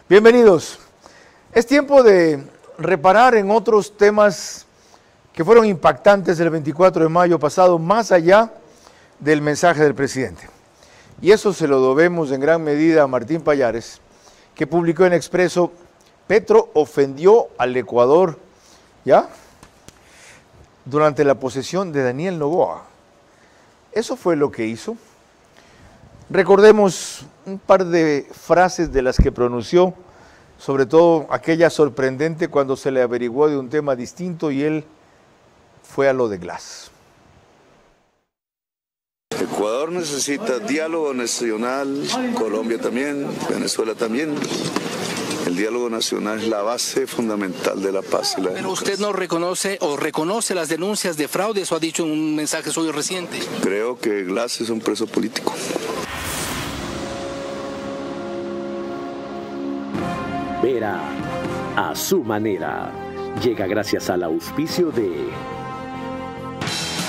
Bienvenidos. Es tiempo de reparar en otros temas que fueron impactantes el 24 de mayo pasado, más allá del mensaje del presidente. Y eso se lo debemos en gran medida a Martín Pallares, que publicó en Expreso: Petro ofendió al Ecuador, ¿ya?, durante la posesión de Daniel Noboa. Eso fue lo que hizo. Recordemos un par de frases de las que pronunció, sobre todo aquella sorprendente cuando se le averiguó de un tema distinto y él fue a lo de Glass. Ecuador necesita diálogo nacional, Colombia también, Venezuela también. El diálogo nacional es la base fundamental de la paz y la democracia. Pero usted no reconoce o reconoce las denuncias de fraude, eso ha dicho en un mensaje suyo reciente. Creo que Glass es un preso político. Vera a su manera. Llega gracias al auspicio de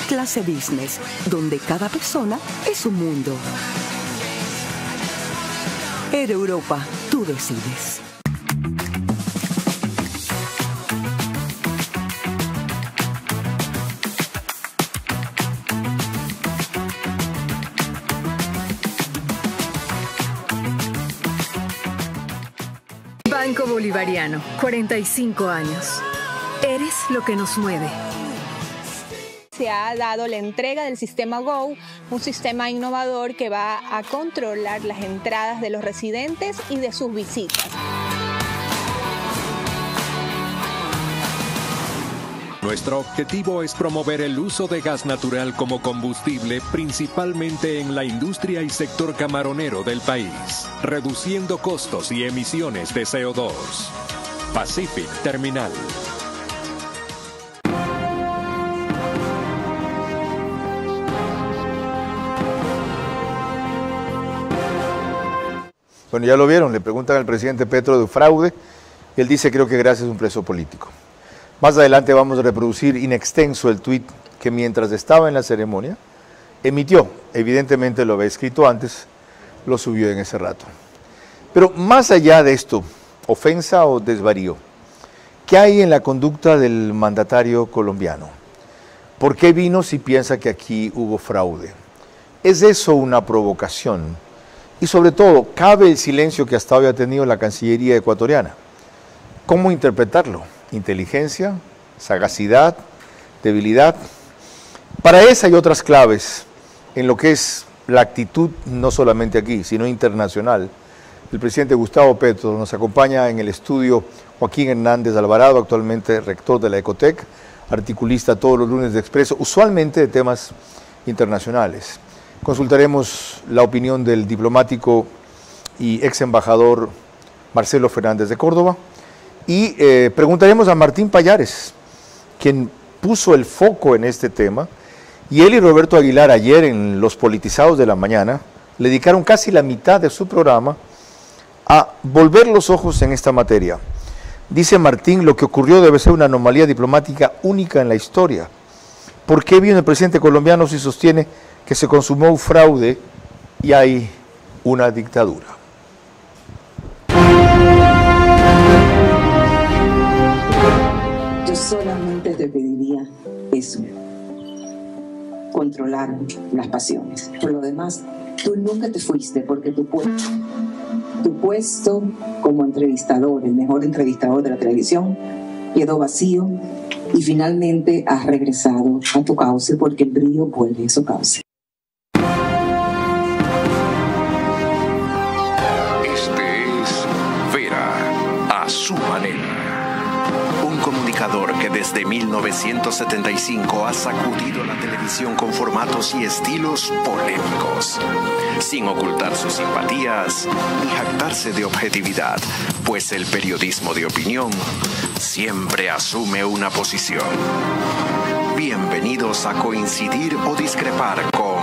Clase Business, donde cada persona es un mundo. Air Europa, tú decides. Banco Bolivariano, 45 años. Eres lo que nos mueve. Se ha dado la entrega del sistema Go, un sistema innovador que va a controlar las entradas de los residentes y de sus visitas. Nuestro objetivo es promover el uso de gas natural como combustible, principalmente en la industria y sector camaronero del país, reduciendo costos y emisiones de CO2. Pacific Terminal. Bueno, ya lo vieron, le preguntan al presidente Petro de fraude, y él dice: creo que Glass es un preso político. Más adelante vamos a reproducir in extenso el tuit que mientras estaba en la ceremonia emitió. Evidentemente lo había escrito antes, lo subió en ese rato. Pero más allá de esto, ofensa o desvarío, ¿qué hay en la conducta del mandatario colombiano? ¿Por qué vino si piensa que aquí hubo fraude? ¿Es eso una provocación? Y sobre todo, ¿cabe el silencio que hasta hoy ha tenido la Cancillería ecuatoriana? ¿Cómo interpretarlo? ¿Inteligencia? ¿Sagacidad? ¿Debilidad? Para esa y otras claves, en lo que es la actitud no solamente aquí, sino internacional, el presidente Gustavo Petro nos acompaña en el estudio Joaquín Hernández Alvarado, actualmente rector de la Ecotec, articulista todos los lunes de Expreso, usualmente de temas internacionales. Consultaremos la opinión del diplomático y ex embajador Marcelo Fernández de Córdoba y preguntaremos a Martín Pallares, quien puso el foco en este tema, y él y Roberto Aguilar ayer en Los Politizados de la Mañana le dedicaron casi la mitad de su programa a volver los ojos en esta materia. Dice Martín: lo que ocurrió debe ser una anomalía diplomática única en la historia. ¿Por qué viene el presidente colombiano si sostiene que se consumó un fraude y hay una dictadura? Yo solamente te pediría eso, controlar las pasiones. Por lo demás, tú nunca te fuiste, porque tu puesto como entrevistador, el mejor entrevistador de la televisión, quedó vacío y finalmente has regresado a tu cauce, porque el brillo vuelve a su cauce. Este es Vera a su manera. Un comunicador que desde 1975 ha sacudido la televisión con formatos y estilos polémicos, sin ocultar sus simpatías ni jactarse de objetividad, pues el periodismo de opinión siempre asume una posición. Bienvenidos a coincidir o discrepar con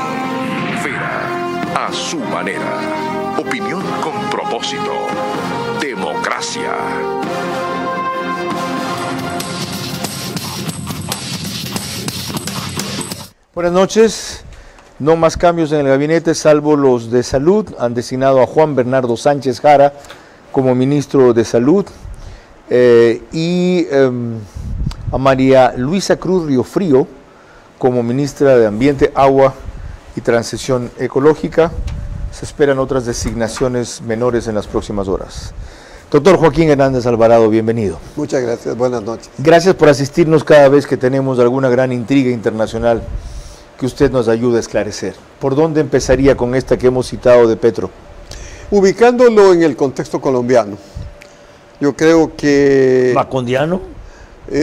Vera a su manera. Opinión con propósito. Democracia. Buenas noches. No más cambios en el gabinete, salvo los de salud. Han designado a Juan Bernardo Sánchez Jara como ministro de Salud, y a María Luisa Cruz Riofrío como ministra de Ambiente, Agua y Transición Ecológica. Se esperan otras designaciones menores en las próximas horas. Doctor Joaquín Hernández Alvarado, bienvenido. Muchas gracias, buenas noches. Gracias por asistirnos cada vez que tenemos alguna gran intriga internacional que usted nos ayude a esclarecer. ¿Por dónde empezaría con esta que hemos citado de Petro? Ubicándolo en el contexto colombiano. Yo creo que... ¿Macondiano?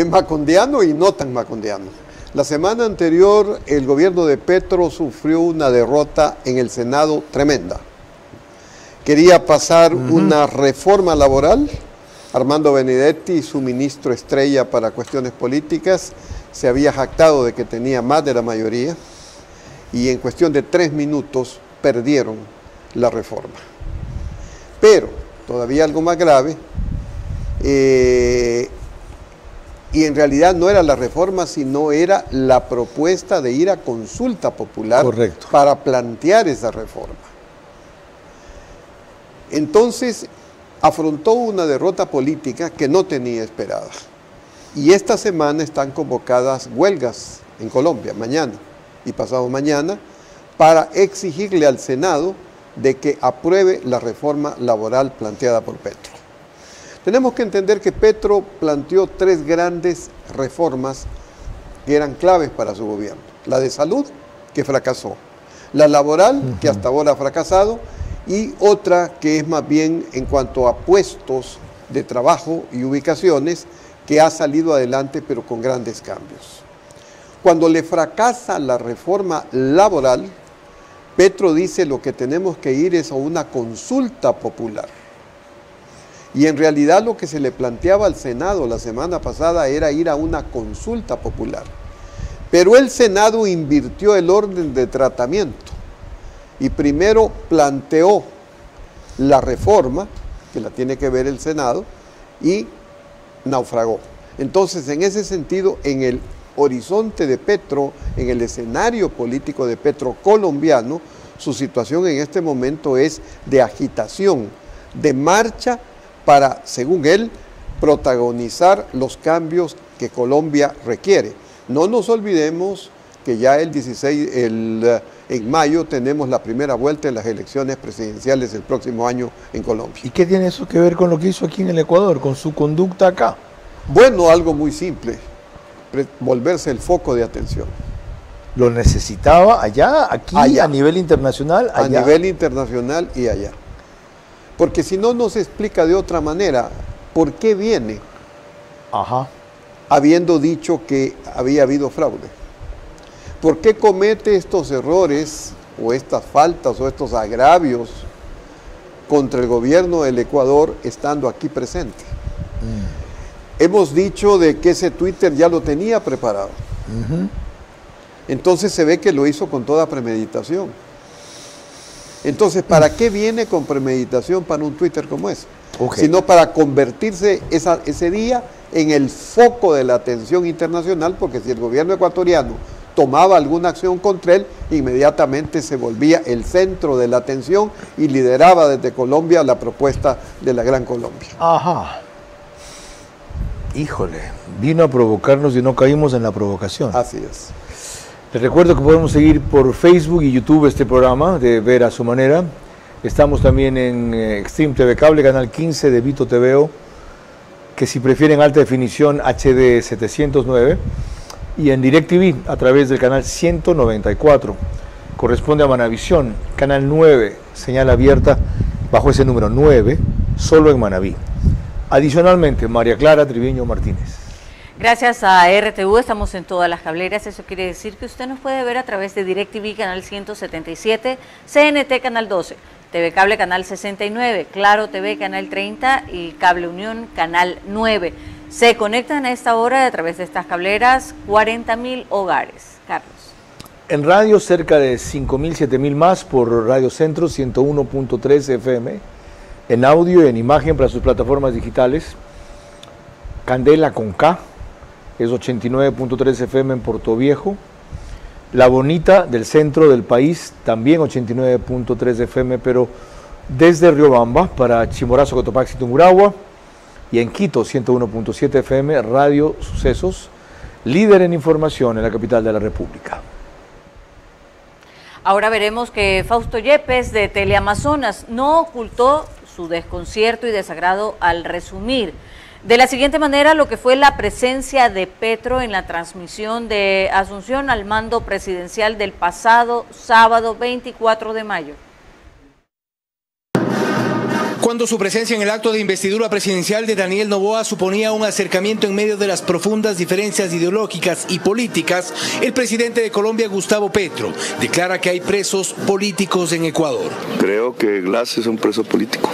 Macondiano y no tan macondiano. La semana anterior el gobierno de Petro sufrió una derrota en el Senado tremenda. Quería pasar una reforma laboral. Armando Benedetti, su ministro estrella para cuestiones políticas, se había jactado de que tenía más de la mayoría y en cuestión de 3 minutos perdieron la reforma. Pero, todavía algo más grave, y en realidad no era la reforma, sino era la propuesta de ir a consulta popular. Correcto. Para plantear esa reforma. Entonces, afrontó una derrota política que no tenía esperada. Y esta semana están convocadas huelgas en Colombia, mañana y pasado mañana, para exigirle al Senado de que apruebe la reforma laboral planteada por Petro. Tenemos que entender que Petro planteó 3 grandes reformas que eran claves para su gobierno. La de salud, que fracasó. La laboral, que hasta ahora ha fracasado. Y otra que es más bien en cuanto a puestos de trabajo y ubicaciones, que ha salido adelante pero con grandes cambios. Cuando le fracasa la reforma laboral, Petro dice lo que tenemos que ir es a una consulta popular. Y en realidad lo que se le planteaba al Senado la semana pasada era ir a una consulta popular. Pero el Senado invirtió el orden de tratamiento y primero planteó la reforma, que la tiene que ver el Senado, y naufragó. Entonces, en ese sentido, en el horizonte de Petro, en el escenario político de Petro colombiano, su situación en este momento es de agitación, de marcha para, según él, protagonizar los cambios que Colombia requiere. No nos olvidemos que ya en mayo tenemos la primera vuelta en las elecciones presidenciales del próximo año en Colombia. ¿Y qué tiene eso que ver con lo que hizo aquí en el Ecuador, con su conducta acá? Bueno, algo muy simple, volverse el foco de atención. ¿Lo necesitaba allá, aquí, allá, a nivel internacional? Allá. A nivel internacional y allá. Porque si no nos explica de otra manera, ¿por qué viene? Habiendo dicho que había habido fraude. ¿Por qué comete estos errores o estas faltas o estos agravios contra el gobierno del Ecuador estando aquí presente? Hemos dicho de que ese Twitter ya lo tenía preparado. Entonces se ve que lo hizo con toda premeditación. Entonces, ¿para qué viene con premeditación para un Twitter como ese? Sino para convertirse ese día en el foco de la atención internacional, porque si el gobierno ecuatoriano tomaba alguna acción contra él, inmediatamente se volvía el centro de la atención y lideraba desde Colombia la propuesta de la Gran Colombia. Híjole, vino a provocarnos y no caímos en la provocación. Así es. Les recuerdo que podemos seguir por Facebook y YouTube este programa de Ver a su Manera. Estamos también en Extreme TV Cable, canal 15 de Vito TVO, que si prefieren alta definición HD 709, y en DirecTV a través del canal 194. Corresponde a Manavisión, canal 9, señal abierta bajo ese número 9, solo en Manaví. Adicionalmente, María Clara Triviño Martínez. Gracias a RTV estamos en todas las cableras, eso quiere decir que usted nos puede ver a través de DirecTV canal 177, CNT canal 12, TV Cable canal 69, Claro TV canal 30 y Cable Unión canal 9. Se conectan a esta hora a través de estas cableras 40.000 hogares. Carlos. En radio cerca de 5.000, 7.000 más por Radio Centro 101.3 FM, en audio y en imagen para sus plataformas digitales, Candela con K, es 89.3 FM en Portoviejo, La Bonita del centro del país, también 89.3 FM, pero desde Riobamba para Chimborazo, Cotopaxi, Tungurahua, y en Quito, 101.7 FM, Radio Sucesos, líder en información en la capital de la República. Ahora veremos que Fausto Yepes de Teleamazonas no ocultó su desconcierto y desagrado al resumir de la siguiente manera lo que fue la presencia de Petro en la transmisión de Asunción al mando presidencial del pasado sábado 24 de mayo. Cuando su presencia en el acto de investidura presidencial de Daniel Noboa suponía un acercamiento en medio de las profundas diferencias ideológicas y políticas, el presidente de Colombia, Gustavo Petro, declara que hay presos políticos en Ecuador. Creo que Glass es un preso político.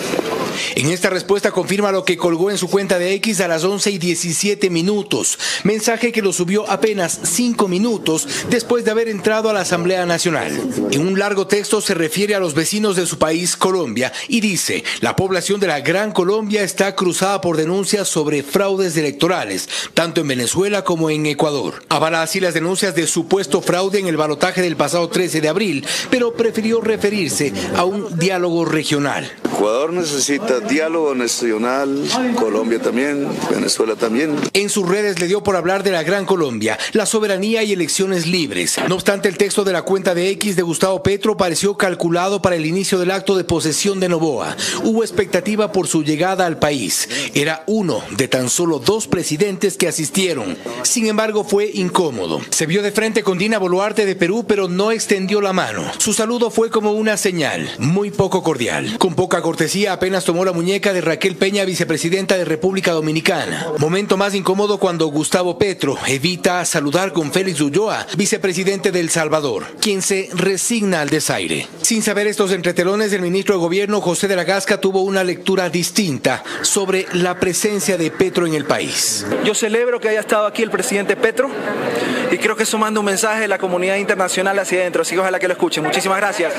En esta respuesta confirma lo que colgó en su cuenta de X a las 11:17, mensaje que lo subió apenas 5 minutos después de haber entrado a la Asamblea Nacional. En un largo texto se refiere a los vecinos de su país, Colombia, y dice: la población de la Gran Colombia está cruzada por denuncias sobre fraudes electorales, tanto en Venezuela como en Ecuador. Avala así las denuncias de supuesto fraude en el balotaje del pasado 13 de abril, pero prefirió referirse a un diálogo regional. Ecuador necesita diálogo nacional, Colombia también, Venezuela también. En sus redes le dio por hablar de la Gran Colombia, la soberanía y elecciones libres. No obstante, el texto de la cuenta de X de Gustavo Petro pareció calculado para el inicio del acto de posesión de Noboa. Hubo expectativa por su llegada al país. Era uno de tan solo 2 presidentes que asistieron. Sin embargo, fue incómodo. Se vio de frente con Dina Boluarte de Perú, pero no extendió la mano. Su saludo fue como una señal, muy poco cordial. Con poca cortesía, apenas tomó la muñeca de Raquel Peña, vicepresidenta de República Dominicana. Momento más incómodo cuando Gustavo Petro evita saludar con Félix Ulloa, vicepresidente de El Salvador, quien se resigna al desaire. Sin saber estos entretelones, el ministro de Gobierno, José de la Gasca, tuvo una lectura distinta sobre la presencia de Petro en el país. Yo celebro que haya estado aquí el presidente Petro y creo que eso manda un mensaje de la comunidad internacional hacia adentro, así que ojalá que lo escuchen. Muchísimas gracias.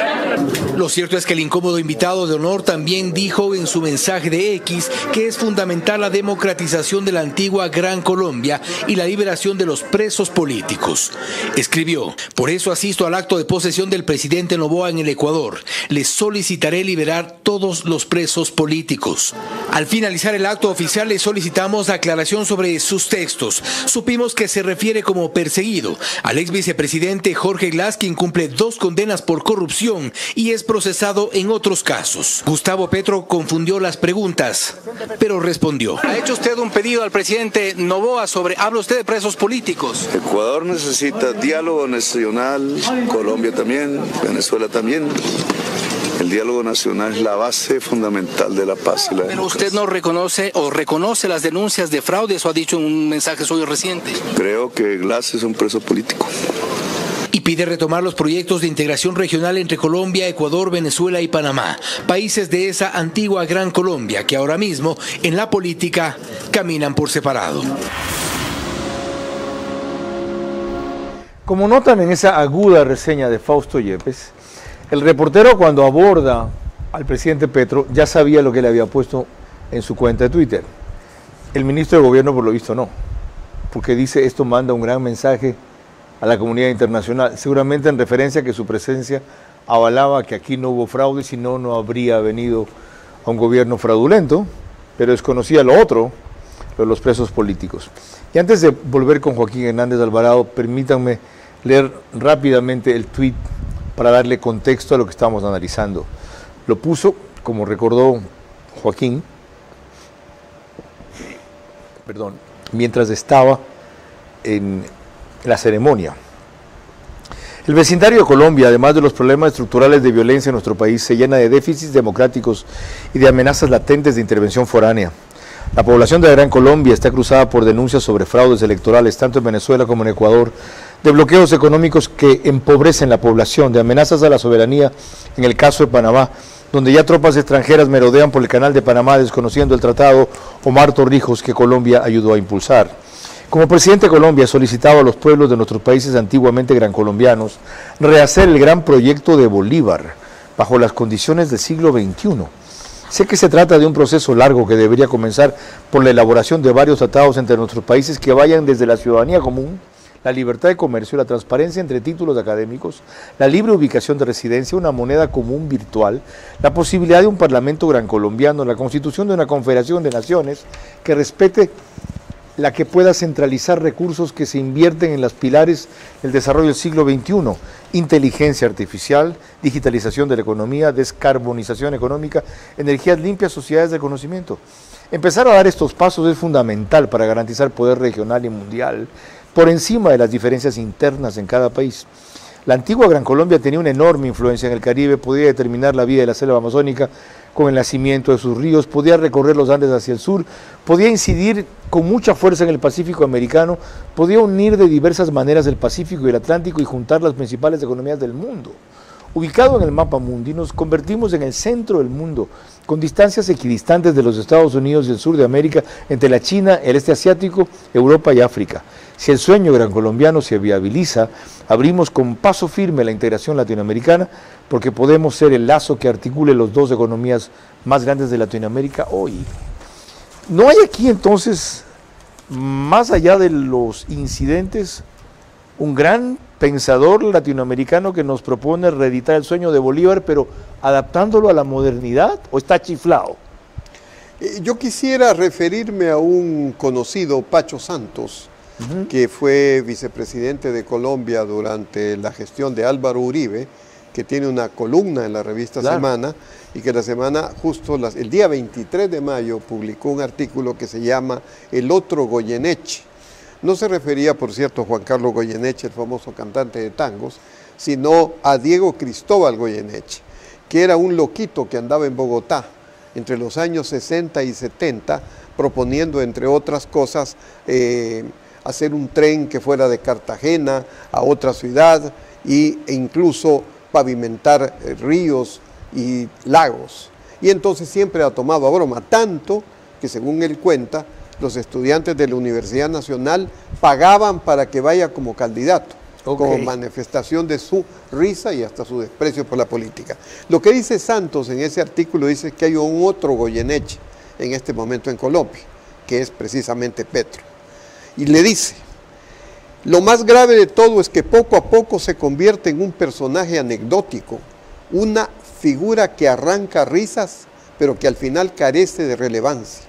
Lo cierto es que el incómodo invitado de honor también dijo en su mensaje de X que es fundamental la democratización de la antigua Gran Colombia y la liberación de los presos políticos. Escribió: por eso asisto al acto de posesión del presidente Noboa en el Ecuador. Les solicitaré liberar todos los presos políticos. Al finalizar el acto oficial le solicitamos aclaración sobre sus textos. Supimos que se refiere como perseguido al ex vicepresidente Jorge Glass, quien cumple 2 condenas por corrupción y es procesado en otros casos. Gustavo Petro confundió las preguntas, pero respondió. ¿Ha hecho usted un pedido al presidente Noboa sobre, habla usted de presos políticos? Ecuador necesita diálogo nacional, Colombia también, Venezuela también. El diálogo nacional es la base fundamental de la paz y la democracia. ¿Pero usted no reconoce o reconoce las denuncias de fraude? Eso ha dicho en un mensaje suyo reciente. Creo que Glass es un preso político. Y pide retomar los proyectos de integración regional entre Colombia, Ecuador, Venezuela y Panamá, países de esa antigua Gran Colombia que ahora mismo en la política caminan por separado. Como notan en esa aguda reseña de Fausto Yepes, el reportero, cuando aborda al presidente Petro, ya sabía lo que le había puesto en su cuenta de Twitter. El ministro de Gobierno, por lo visto, no, porque dice: esto manda un gran mensaje a la comunidad internacional, seguramente en referencia a que su presencia avalaba que aquí no hubo fraude, si no, no habría venido a un gobierno fraudulento, pero desconocía lo otro, lo de los presos políticos. Y antes de volver con Joaquín Hernández Alvarado, permítanme leer rápidamente el tuit para darle contexto a lo que estamos analizando. Lo puso, como recordó Joaquín, mientras estaba en la ceremonia. El vecindario de Colombia, además de los problemas estructurales de violencia en nuestro país, se llena de déficits democráticos y de amenazas latentes de intervención foránea. La población de la Gran Colombia está cruzada por denuncias sobre fraudes electorales, tanto en Venezuela como en Ecuador, de bloqueos económicos que empobrecen la población, de amenazas a la soberanía en el caso de Panamá, donde ya tropas extranjeras merodean por el canal de Panamá desconociendo el tratado Omar Torrijos que Colombia ayudó a impulsar. Como presidente de Colombia solicitaba a los pueblos de nuestros países antiguamente gran colombianos rehacer el gran proyecto de Bolívar bajo las condiciones del siglo XXI. Sé que se trata de un proceso largo que debería comenzar por la elaboración de varios tratados entre nuestros países que vayan desde la ciudadanía común, la libertad de comercio, la transparencia entre títulos académicos, la libre ubicación de residencia, una moneda común virtual, la posibilidad de un parlamento gran colombiano, la constitución de una confederación de naciones que respete la que pueda centralizar recursos que se invierten en los pilares del desarrollo del siglo XXI, inteligencia artificial, digitalización de la economía, descarbonización económica, energías limpias, sociedades de conocimiento. Empezar a dar estos pasos es fundamental para garantizar poder regional y mundial por encima de las diferencias internas en cada país. La antigua Gran Colombia tenía una enorme influencia en el Caribe, podía determinar la vida de la selva amazónica con el nacimiento de sus ríos, podía recorrer los Andes hacia el sur, podía incidir con mucha fuerza en el Pacífico americano, podía unir de diversas maneras el Pacífico y el Atlántico y juntar las principales economías del mundo. Ubicado en el mapa mundi, nos convertimos en el centro del mundo, con distancias equidistantes de los Estados Unidos y el sur de América, entre la China, el este asiático, Europa y África. Si el sueño gran colombiano se viabiliza, abrimos con paso firme la integración latinoamericana, porque podemos ser el lazo que articule las dos economías más grandes de Latinoamérica hoy. ¿No hay aquí entonces, más allá de los incidentes, un gran pensador latinoamericano que nos propone reeditar el sueño de Bolívar, pero adaptándolo a la modernidad, o está chiflado? Yo quisiera referirme a un conocido, Pacho Santos, que fue vicepresidente de Colombia durante la gestión de Álvaro Uribe, que tiene una columna en la revista Semana, y que la semana, justo el día 23 de mayo, publicó un artículo que se llama El otro Goyeneche. No se refería, por cierto, a Juan Carlos Goyeneche, el famoso cantante de tangos, sino a Diego Cristóbal Goyeneche, que era un loquito que andaba en Bogotá entre los años 60 y 70, proponiendo, entre otras cosas, hacer un tren que fuera de Cartagena a otra ciudad e incluso pavimentar ríos y lagos. Y entonces siempre ha tomado a broma, tanto que según él cuenta, los estudiantes de la Universidad Nacional pagaban para que vaya como candidato, como manifestación de su risa y hasta su desprecio por la política. Lo que dice Santos en ese artículo dice que hay un otro Goyeneche en este momento en Colombia, que es precisamente Petro. Y le dice, lo más grave de todo es que poco a poco se convierte en un personaje anecdótico, una figura que arranca risas, pero que al final carece de relevancia.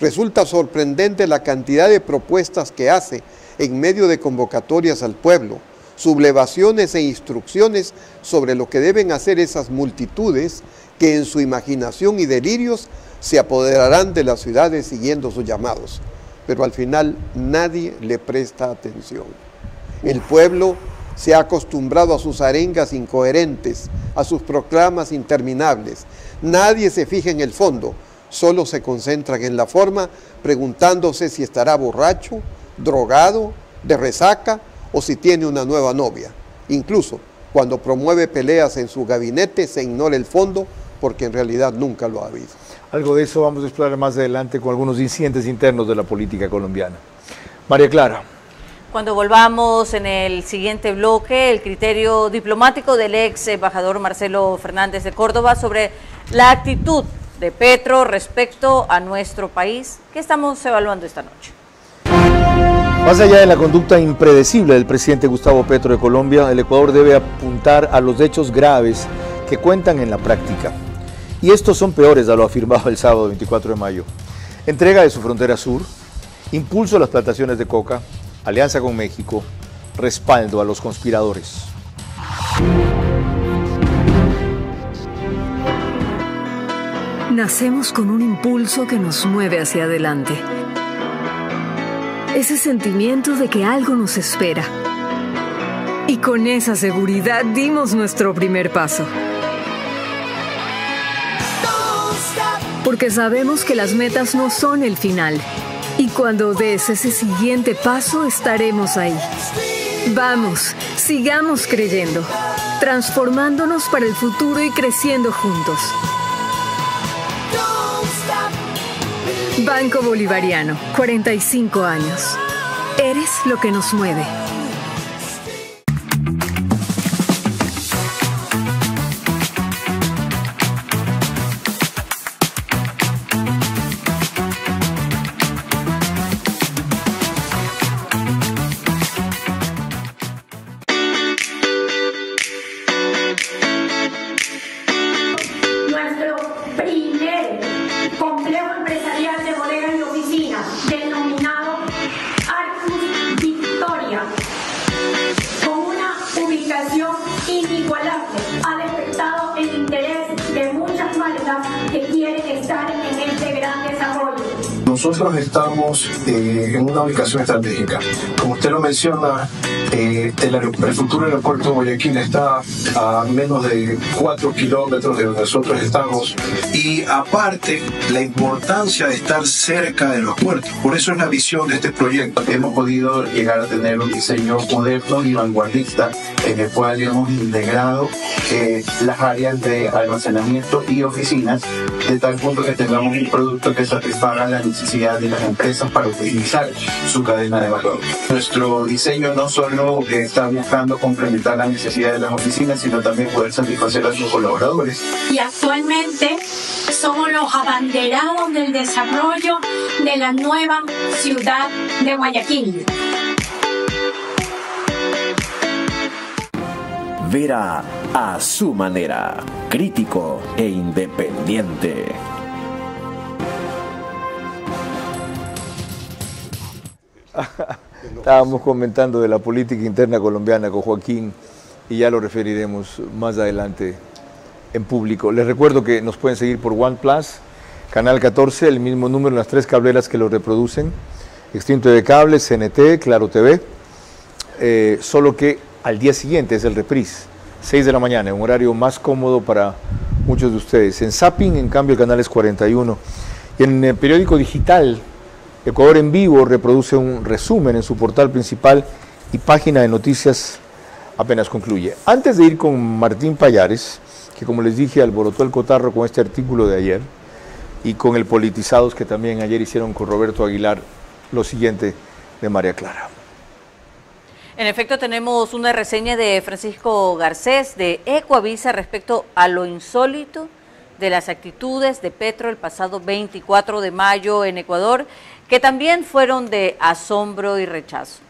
Resulta sorprendente la cantidad de propuestas que hace en medio de convocatorias al pueblo, sublevaciones e instrucciones sobre lo que deben hacer esas multitudes que en su imaginación y delirios se apoderarán de las ciudades siguiendo sus llamados. Pero al final nadie le presta atención. El pueblo se ha acostumbrado a sus arengas incoherentes, a sus proclamas interminables. Nadie se fija en el fondo, solo se concentran en la forma, preguntándose si estará borracho, drogado, de resaca o si tiene una nueva novia. Incluso cuando promueve peleas en su gabinete se ignora el fondo porque en realidad nunca lo ha habido. Algo de eso vamos a explorar más adelante con algunos incidentes internos de la política colombiana. María Clara. Cuando volvamos en el siguiente bloque, el criterio diplomático del ex embajador Marcelo Fernández de Córdoba sobre la actitud de Petro respecto a nuestro país, que estamos evaluando esta noche. Más allá de la conducta impredecible del presidente Gustavo Petro de Colombia, el Ecuador debe apuntar a los hechos graves que cuentan en la práctica. Y estos son peores a lo afirmado el sábado 24 de mayo. Entrega de su frontera sur, impulso a las plantaciones de coca, alianza con México, respaldo a los conspiradores. Nacemos con un impulso que nos mueve hacia adelante. Ese sentimiento de que algo nos espera. Y con esa seguridad dimos nuestro primer paso. Porque sabemos que las metas no son el final. Y cuando des ese siguiente paso, estaremos ahí. Vamos, sigamos creyendo, transformándonos para el futuro y creciendo juntos. Banco Bolivariano, 45 años. Eres lo que nos mueve. Igualarte ha despertado el interés de muchas marcas que quieren estar en este gran desarrollo. Nosotros estamos en una ubicación estratégica. Como usted lo menciona, el futuro aeropuerto de Guayaquil está a menos de 4 kilómetros de donde nosotros estamos. Y aparte, la importancia de estar cerca de los puertos. Por eso es la visión de este proyecto. Hemos podido llegar a tener un diseño moderno y vanguardista en el cual hemos integrado las áreas de almacenamiento y oficinas de tal punto que tengamos un producto que satisfaga la necesidad de las empresas para optimizar su cadena de valor. Nuestro diseño no solo está buscando complementar las necesidades de las oficinas, sino también poder satisfacer a sus colaboradores. Y actualmente somos los abanderados del desarrollo de la nueva ciudad de Guayaquil. Vera a su manera, crítico e independiente. Estábamos comentando de la política interna colombiana con Joaquín y ya lo referiremos más adelante en público. Les recuerdo que nos pueden seguir por OnePlus, Canal 14, el mismo número en las 3 cableras que lo reproducen, Extinto de Cable, CNT, Claro TV, solo que al día siguiente es el reprise, 6 de la mañana, un horario más cómodo para muchos de ustedes. En Zapping, en cambio, el canal es 41. Y en el periódico digital, Ecuador en Vivo reproduce un resumen en su portal principal y página de noticias apenas concluye. Antes de ir con Martín Pallares, que como les dije alborotó el cotarro con este artículo de ayer, y con el Politizados que también ayer hicieron con Roberto Aguilar, lo siguiente de María Clara. En efecto, tenemos una reseña de Francisco Garcés de Ecoavisa respecto a lo insólito de las actitudes de Petro el pasado 24 de mayo en Ecuador, que también fueron de asombro y rechazo.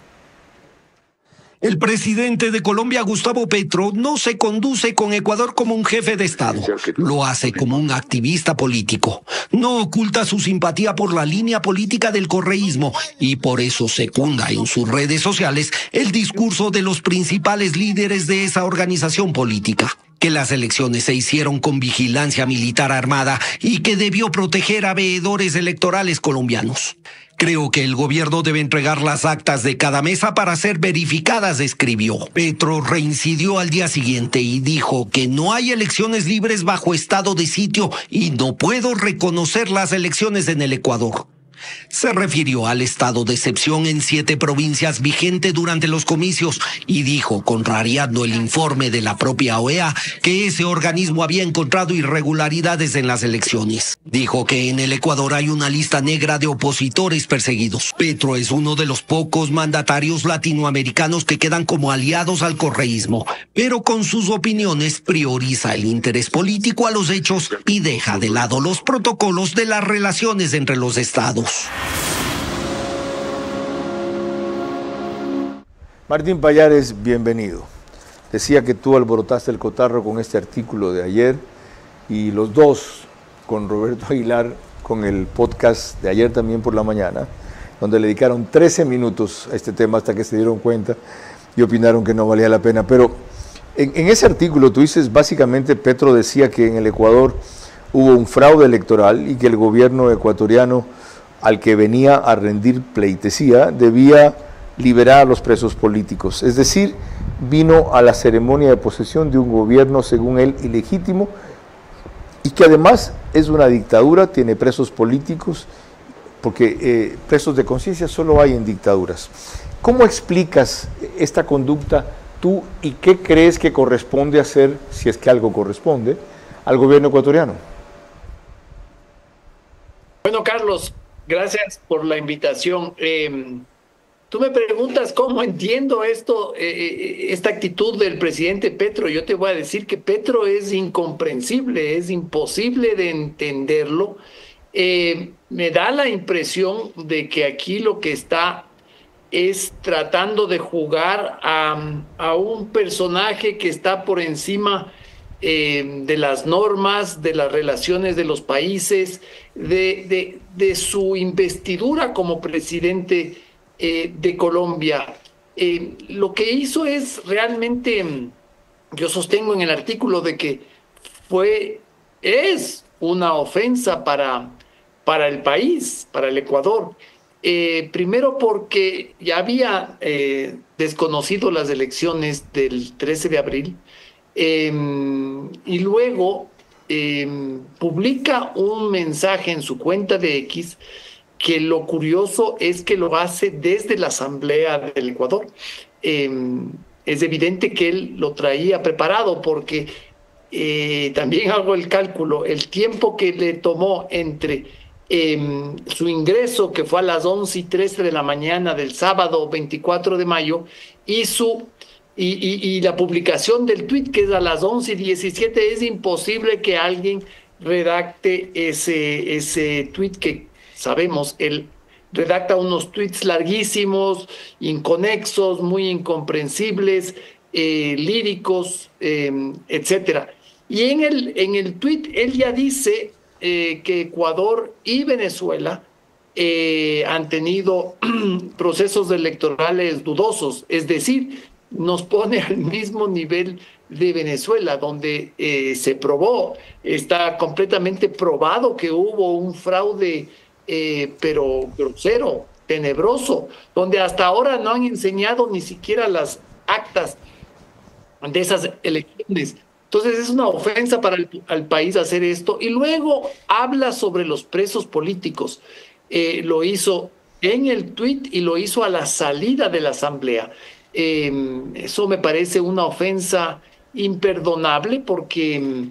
El presidente de Colombia, Gustavo Petro, no se conduce con Ecuador como un jefe de Estado. Lo hace como un activista político. No oculta su simpatía por la línea política del correísmo y por eso secunda en sus redes sociales el discurso de los principales líderes de esa organización política. Que las elecciones se hicieron con vigilancia militar armada y que debió proteger a veedores electorales colombianos. Creo que el gobierno debe entregar las actas de cada mesa para ser verificadas, escribió. Petro reincidió al día siguiente y dijo que no hay elecciones libres bajo estado de sitio y no puedo reconocer las elecciones en el Ecuador. Se refirió al estado de excepción en 7 provincias vigente durante los comicios y dijo, contrariando el informe de la propia OEA, que ese organismo había encontrado irregularidades en las elecciones. Dijo que en el Ecuador hay una lista negra de opositores perseguidos. Petro es uno de los pocos mandatarios latinoamericanos que quedan como aliados al correísmo, pero con sus opiniones prioriza el interés político a los hechos y deja de lado los protocolos de las relaciones entre los estados. Martín Pallares, bienvenido. Decía que tú alborotaste el cotarro con este artículo de ayer y los dos con Roberto Aguilar con el podcast de ayer también por la mañana, donde le dedicaron 13 minutos a este tema hasta que se dieron cuenta y opinaron que no valía la pena. Pero en ese artículo tú dices, básicamente Petro decía que en el Ecuador hubo un fraude electoral y que el gobierno ecuatoriano al que venía a rendir pleitesía, debía liberar a los presos políticos. Es decir, vino a la ceremonia de posesión de un gobierno, según él, ilegítimo, y que además es una dictadura, tiene presos políticos, porque presos de conciencia solo hay en dictaduras. ¿Cómo explicas esta conducta tú y qué crees que corresponde hacer, si es que algo corresponde, al gobierno ecuatoriano? Bueno, Carlos, gracias por la invitación. Tú me preguntas cómo entiendo esta actitud del presidente Petro. Yo te voy a decir que Petro es incomprensible, es imposible de entenderlo. Me da la impresión de que aquí lo que está es tratando de jugar a un personaje que está por encima de las normas, de las relaciones de los países, de su investidura como presidente de Colombia. Lo que hizo es realmente yo sostengo en el artículo de que es una ofensa para el país, para el Ecuador. Primero porque ya había desconocido las elecciones del 13 de abril y luego publica un mensaje en su cuenta de X que lo curioso es que lo hace desde la Asamblea del Ecuador. Es evidente que él lo traía preparado porque también hago el cálculo, el tiempo que le tomó entre su ingreso, que fue a las 11:13 de la mañana del sábado 24 de mayo, y la publicación del tuit, que es a las 11:17, es imposible que alguien redacte ese tuit que sabemos, él redacta unos tweets larguísimos, inconexos, muy incomprensibles, líricos, etcétera. Y en el tweet él ya dice que Ecuador y Venezuela han tenido procesos electorales dudosos, es decir, nos pone al mismo nivel de Venezuela, donde se probó, está completamente probado que hubo un fraude, pero grosero, tenebroso, donde hasta ahora no han enseñado ni siquiera las actas de esas elecciones. Entonces es una ofensa para al país hacer esto. Y luego habla sobre los presos políticos. Lo hizo en el tuit y lo hizo a la salida de la Asamblea. Eso me parece una ofensa imperdonable porque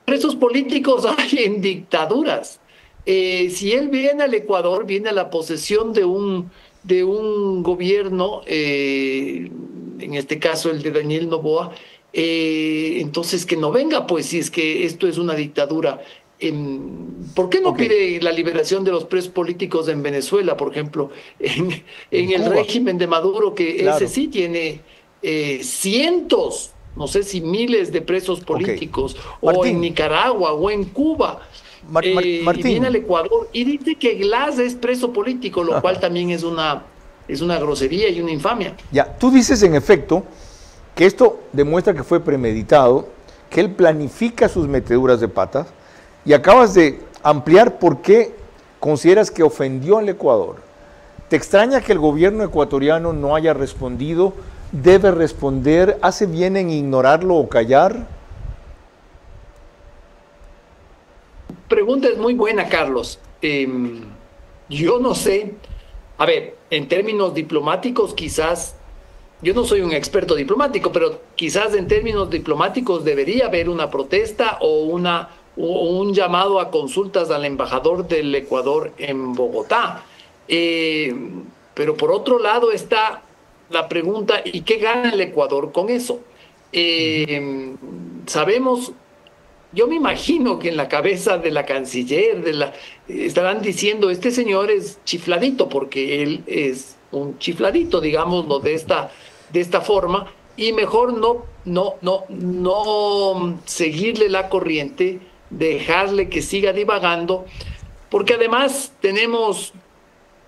presos políticos hay en dictaduras. Si él viene al Ecuador, viene a la posesión de un gobierno, en este caso el de Daniel Noboa, entonces que no venga, pues, si es que esto es una dictadura. ¿Por qué no pide la liberación de los presos políticos en Venezuela, por ejemplo, en el régimen de Maduro, que ese sí tiene cientos, no sé si miles de presos políticos, o en Nicaragua o en Cuba? Y viene al Ecuador y dice que Glass es preso político, lo cual también es una grosería y una infamia. Ya, tú dices en efecto que esto demuestra que fue premeditado, que él planifica sus meteduras de patas, y acabas de ampliar por qué consideras que ofendió al Ecuador. ¿Te extraña que el gobierno ecuatoriano no haya respondido? ¿Debe responder? ¿Hace bien en ignorarlo o callar? Pregunta es muy buena, Carlos. Yo no sé. A ver, en términos diplomáticos, quizás, yo no soy un experto diplomático, pero quizás en términos diplomáticos debería haber una protesta o un llamado a consultas al embajador del Ecuador en Bogotá. Pero por otro lado está la pregunta, ¿y qué gana el Ecuador con eso? Sabemos, yo me imagino que en la cabeza de la canciller, estarán diciendo, este señor es chifladito, porque él es un chifladito, digámoslo de esta forma, y mejor no seguirle la corriente, dejarle que siga divagando, porque además tenemos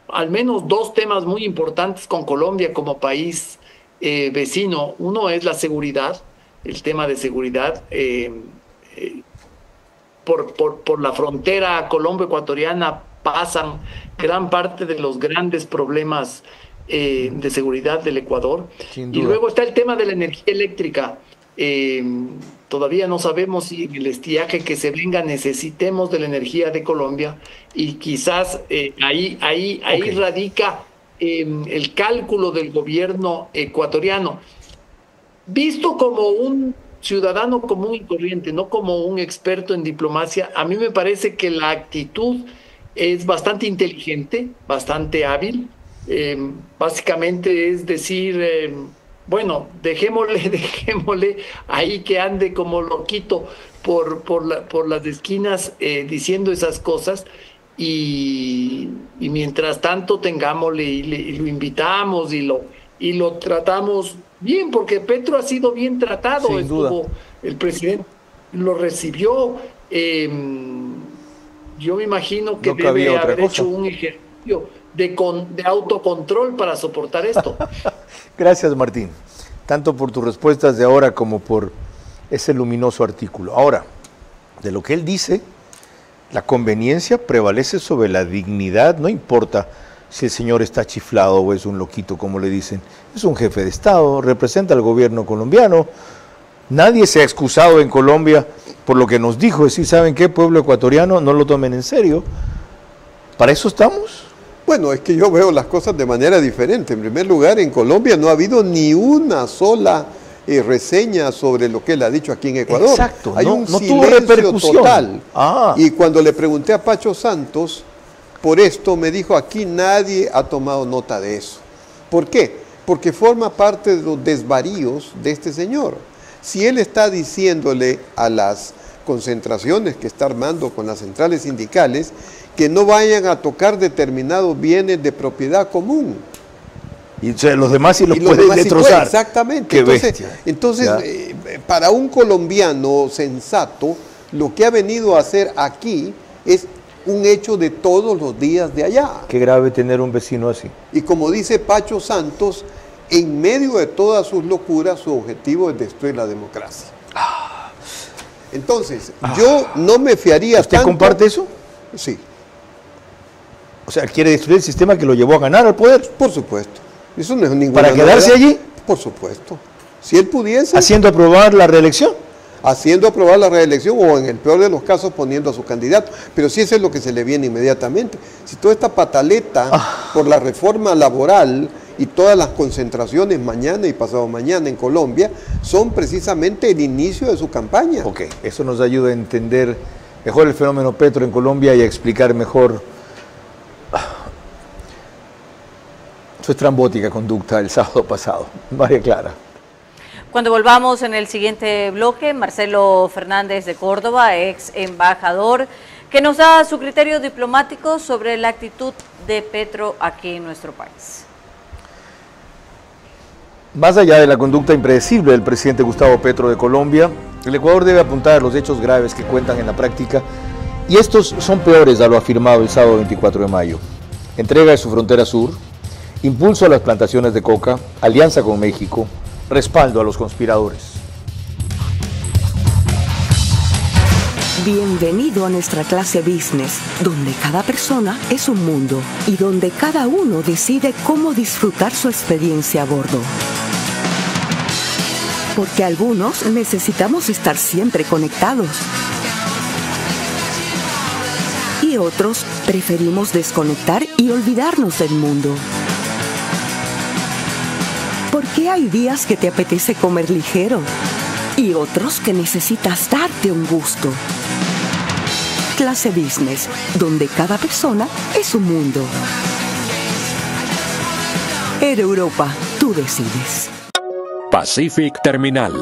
al menos dos temas muy importantes con Colombia como país vecino. Uno es la seguridad, el tema de seguridad. Por la frontera colombo-ecuatoriana pasan gran parte de los grandes problemas de seguridad del Ecuador. Y luego está el tema de la energía eléctrica. Todavía no sabemos si en el estiaje que se venga necesitemos de la energía de Colombia, y quizás ahí radica el cálculo del gobierno ecuatoriano. Visto como un ciudadano común y corriente, no como un experto en diplomacia, a mí me parece que la actitud es bastante inteligente, bastante hábil. Básicamente es decir, bueno, dejémosle ahí que ande como loquito por las esquinas diciendo esas cosas, y mientras tanto tengámosle y lo invitamos y lo tratamos bien, porque Petro ha sido bien tratado. Sin duda. El presidente lo recibió. Yo me imagino que debe haber hecho un ejercicio de autocontrol para soportar esto. Gracias, Martín. tanto por tus respuestas de ahora como por ese luminoso artículo. Ahora, de lo que él dice, la conveniencia prevalece sobre la dignidad, no importa si el señor está chiflado o es un loquito, como le dicen. Es un jefe de Estado, representa al gobierno colombiano. Nadie se ha excusado en Colombia por lo que nos dijo, es decir, ¿saben qué, pueblo ecuatoriano? No lo tomen en serio. ¿Para eso estamos? Bueno, es que yo veo las cosas de manera diferente. En primer lugar, en Colombia no ha habido ni una sola reseña sobre lo que él ha dicho aquí en Ecuador. Exacto, hay un no silencio tuvo repercusión total. Y cuando le pregunté a Pacho Santos por esto, me dijo, aquí nadie ha tomado nota de eso. ¿Por qué? Porque forma parte de los desvaríos de este señor. Si él está diciéndole a las concentraciones que está armando con las centrales sindicales que no vayan a tocar determinados bienes de propiedad común. Y los demás sí los pueden destrozar. Exactamente. Entonces para un colombiano sensato, lo que ha venido a hacer aquí es un hecho de todos los días de allá. Qué grave tener un vecino así. Y como dice Pacho Santos, en medio de todas sus locuras, su objetivo es destruir la democracia. Entonces, yo no me fiaría ¿Usted comparte eso? Sí. O sea, ¿quiere destruir el sistema que lo llevó a ganar al poder? Por supuesto. Eso no es ninguna ¿Para quedarse novedad. allí? Por supuesto. Si él pudiese... ¿Haciendo aprobar la reelección? Haciendo aprobar la reelección o en el peor de los casos poniendo a su candidato. Pero sí eso es lo que se le viene inmediatamente. Si toda esta pataleta por la reforma laboral y todas las concentraciones mañana y pasado mañana en Colombia son precisamente el inicio de su campaña. Ok, eso nos ayuda a entender mejor el fenómeno Petro en Colombia y a explicar mejor su estrambótica conducta el sábado pasado. María Clara. Cuando volvamos en el siguiente bloque, Marcelo Fernández de Córdoba, ex embajador, que nos da su criterio diplomático sobre la actitud de Petro aquí en nuestro país. Más allá de la conducta impredecible del presidente Gustavo Petro de Colombia, el Ecuador debe apuntar a los hechos graves que cuentan en la práctica, y estos son peores a lo afirmado el sábado 24 de mayo. Entrega de su frontera sur, impulso a las plantaciones de coca, alianza con México, respaldo a los conspiradores. Bienvenido a nuestra clase business, donde cada persona es un mundo y donde cada uno decide cómo disfrutar su experiencia a bordo. Porque algunos necesitamos estar siempre conectados y otros preferimos desconectar y olvidarnos del mundo. Porque hay días que te apetece comer ligero y otros que necesitas darte un gusto. Clase Business, donde cada persona es un mundo. Air Europa, tú decides. Pacific Terminal,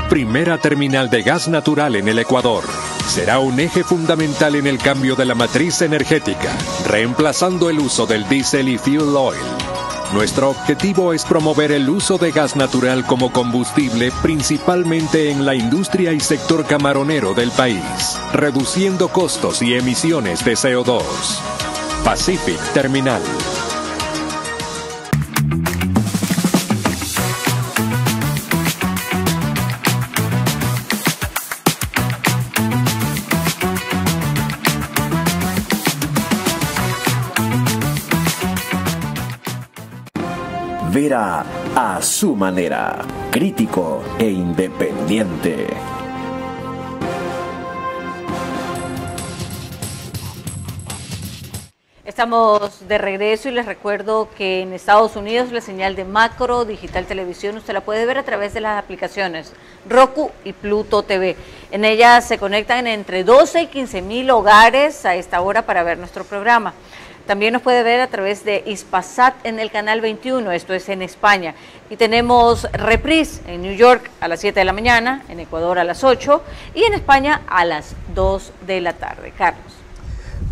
primera terminal de gas natural en el Ecuador. Será un eje fundamental en el cambio de la matriz energética, reemplazando el uso del diésel y fuel oil. Nuestro objetivo es promover el uso de gas natural como combustible, principalmente en la industria y sector camaronero del país, reduciendo costos y emisiones de CO2. Pacific Terminal. Vera a su manera, crítico e independiente. Estamos de regreso y les recuerdo que en Estados Unidos la señal de Macro Digital Televisión usted la puede ver a través de las aplicaciones Roku y Pluto TV. En ellas se conectan entre 12 y 15,000 hogares a esta hora para ver nuestro programa. También nos puede ver a través de Hispasat en el canal 21, esto es en España. Y tenemos reprise en New York a las 7 de la mañana, en Ecuador a las 8 y en España a las 2 de la tarde. Carlos.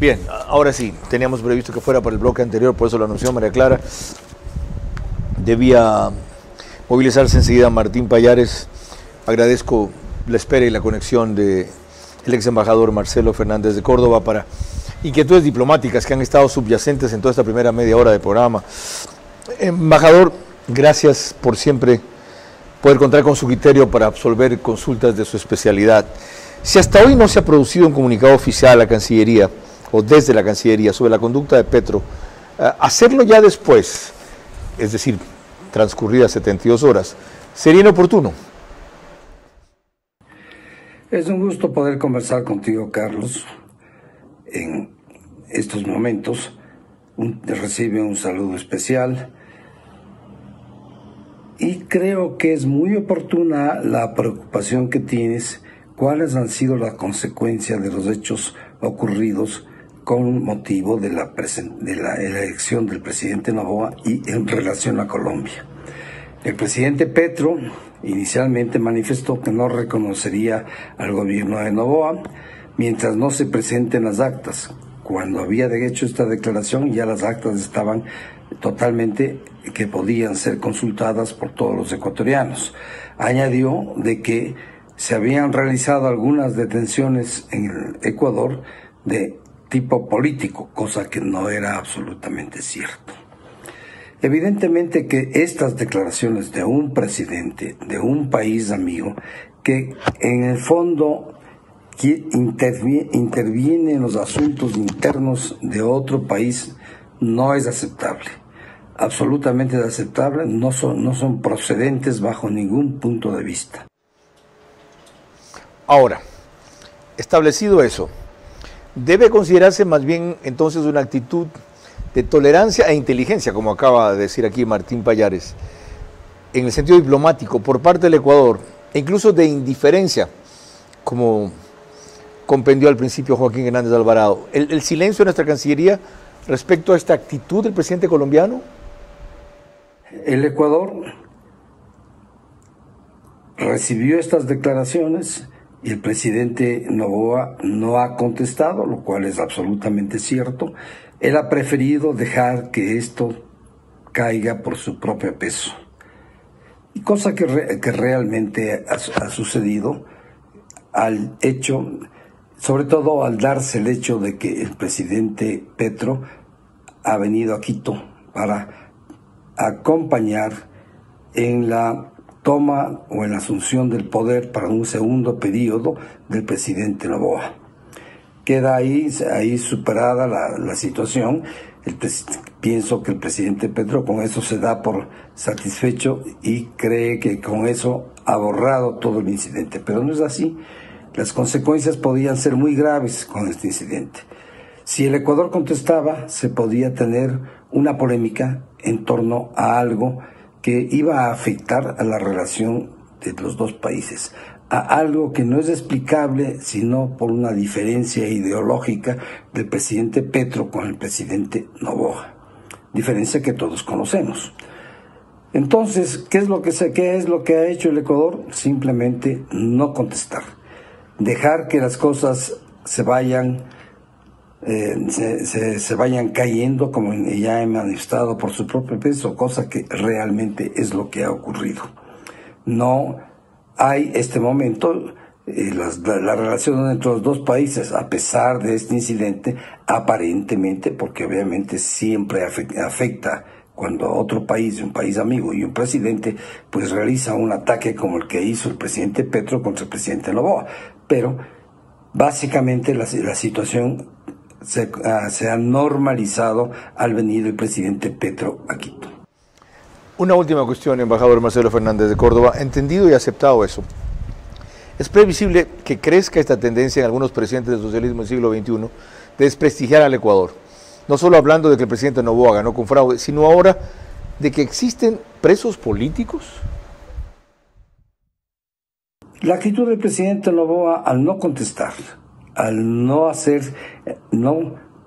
Bien, ahora sí, teníamos previsto que fuera para el bloque anterior, por eso lo anunció María Clara. Debía movilizarse enseguida Martín Payares. Agradezco la espera y la conexión del ex embajador Marcelo Fernández de Córdoba para inquietudes diplomáticas que han estado subyacentes en toda esta primera media hora de programa. Embajador, gracias por siempre poder contar con su criterio para absolver consultas de su especialidad. Si hasta hoy no se ha producido un comunicado oficial a la Cancillería o desde la Cancillería sobre la conducta de Petro, hacerlo ya después, es decir, transcurridas 72 horas, sería inoportuno. Es un gusto poder conversar contigo, Carlos, en estos momentos. Recibe un saludo especial. Y creo que es muy oportuna la preocupación que tienes, cuáles han sido las consecuencias de los hechos ocurridos con motivo de la elección del presidente Noboa y en relación a Colombia. El presidente Petro inicialmente manifestó que no reconocería al gobierno de Noboa mientras no se presenten las actas. Cuando había hecho esta declaración, ya las actas estaban totalmente que podían ser consultadas por todos los ecuatorianos. Añadió de que se habían realizado algunas detenciones en el Ecuador de tipo político, cosa que no era absolutamente cierto. Evidentemente que estas declaraciones de un presidente de un país amigo, que en el fondo interviene en los asuntos internos de otro país, no es aceptable. Absolutamente inaceptable, no son procedentes bajo ningún punto de vista. Ahora, establecido eso, debe considerarse más bien entonces una actitud de tolerancia e inteligencia, como acaba de decir aquí Martín Pallares, en el sentido diplomático por parte del Ecuador, e incluso de indiferencia, como comprendió al principio Joaquín Hernández Alvarado. ¿El silencio de nuestra Cancillería respecto a esta actitud del presidente colombiano? El Ecuador recibió estas declaraciones y el presidente Noboa no ha contestado, lo cual es absolutamente cierto. Él ha preferido dejar que esto caiga por su propio peso. Y cosa que realmente ha sucedido al hecho, sobre todo al darse el hecho de que el presidente Petro ha venido a Quito para acompañar en la toma o en la asunción del poder para un segundo periodo del presidente Noboa. Queda ahí superada la situación. Pienso que el presidente Petro con eso se da por satisfecho y cree que con eso ha borrado todo el incidente, pero no es así. Las consecuencias podían ser muy graves con este incidente. Si el Ecuador contestaba, se podía tener una polémica en torno a algo que iba a afectar a la relación de los dos países, a algo que no es explicable sino por una diferencia ideológica del presidente Petro con el presidente Noboa, diferencia que todos conocemos. Entonces, ¿qué es lo que ha hecho el Ecuador? Simplemente no contestar, dejar que las cosas se vayan cayendo, como ya he manifestado, por su propio peso, cosa que realmente es lo que ha ocurrido. No hay este momento, la relación entre los dos países, a pesar de este incidente, aparentemente, porque obviamente siempre afecta cuando otro país, un país amigo y un presidente, pues realiza un ataque como el que hizo el presidente Petro contra el presidente Noboa. Pero básicamente la situación se ha normalizado al venir el presidente Petro a Quito. Una última cuestión, embajador Marcelo Fernández de Córdoba. Entendido y aceptado eso, ¿es previsible que crezca esta tendencia en algunos presidentes del socialismo del siglo XXI de desprestigiar al Ecuador? No solo hablando de que el presidente Noboa ganó con fraude, sino ahora de que existen presos políticos. La actitud del presidente Noboa al no contestar, al no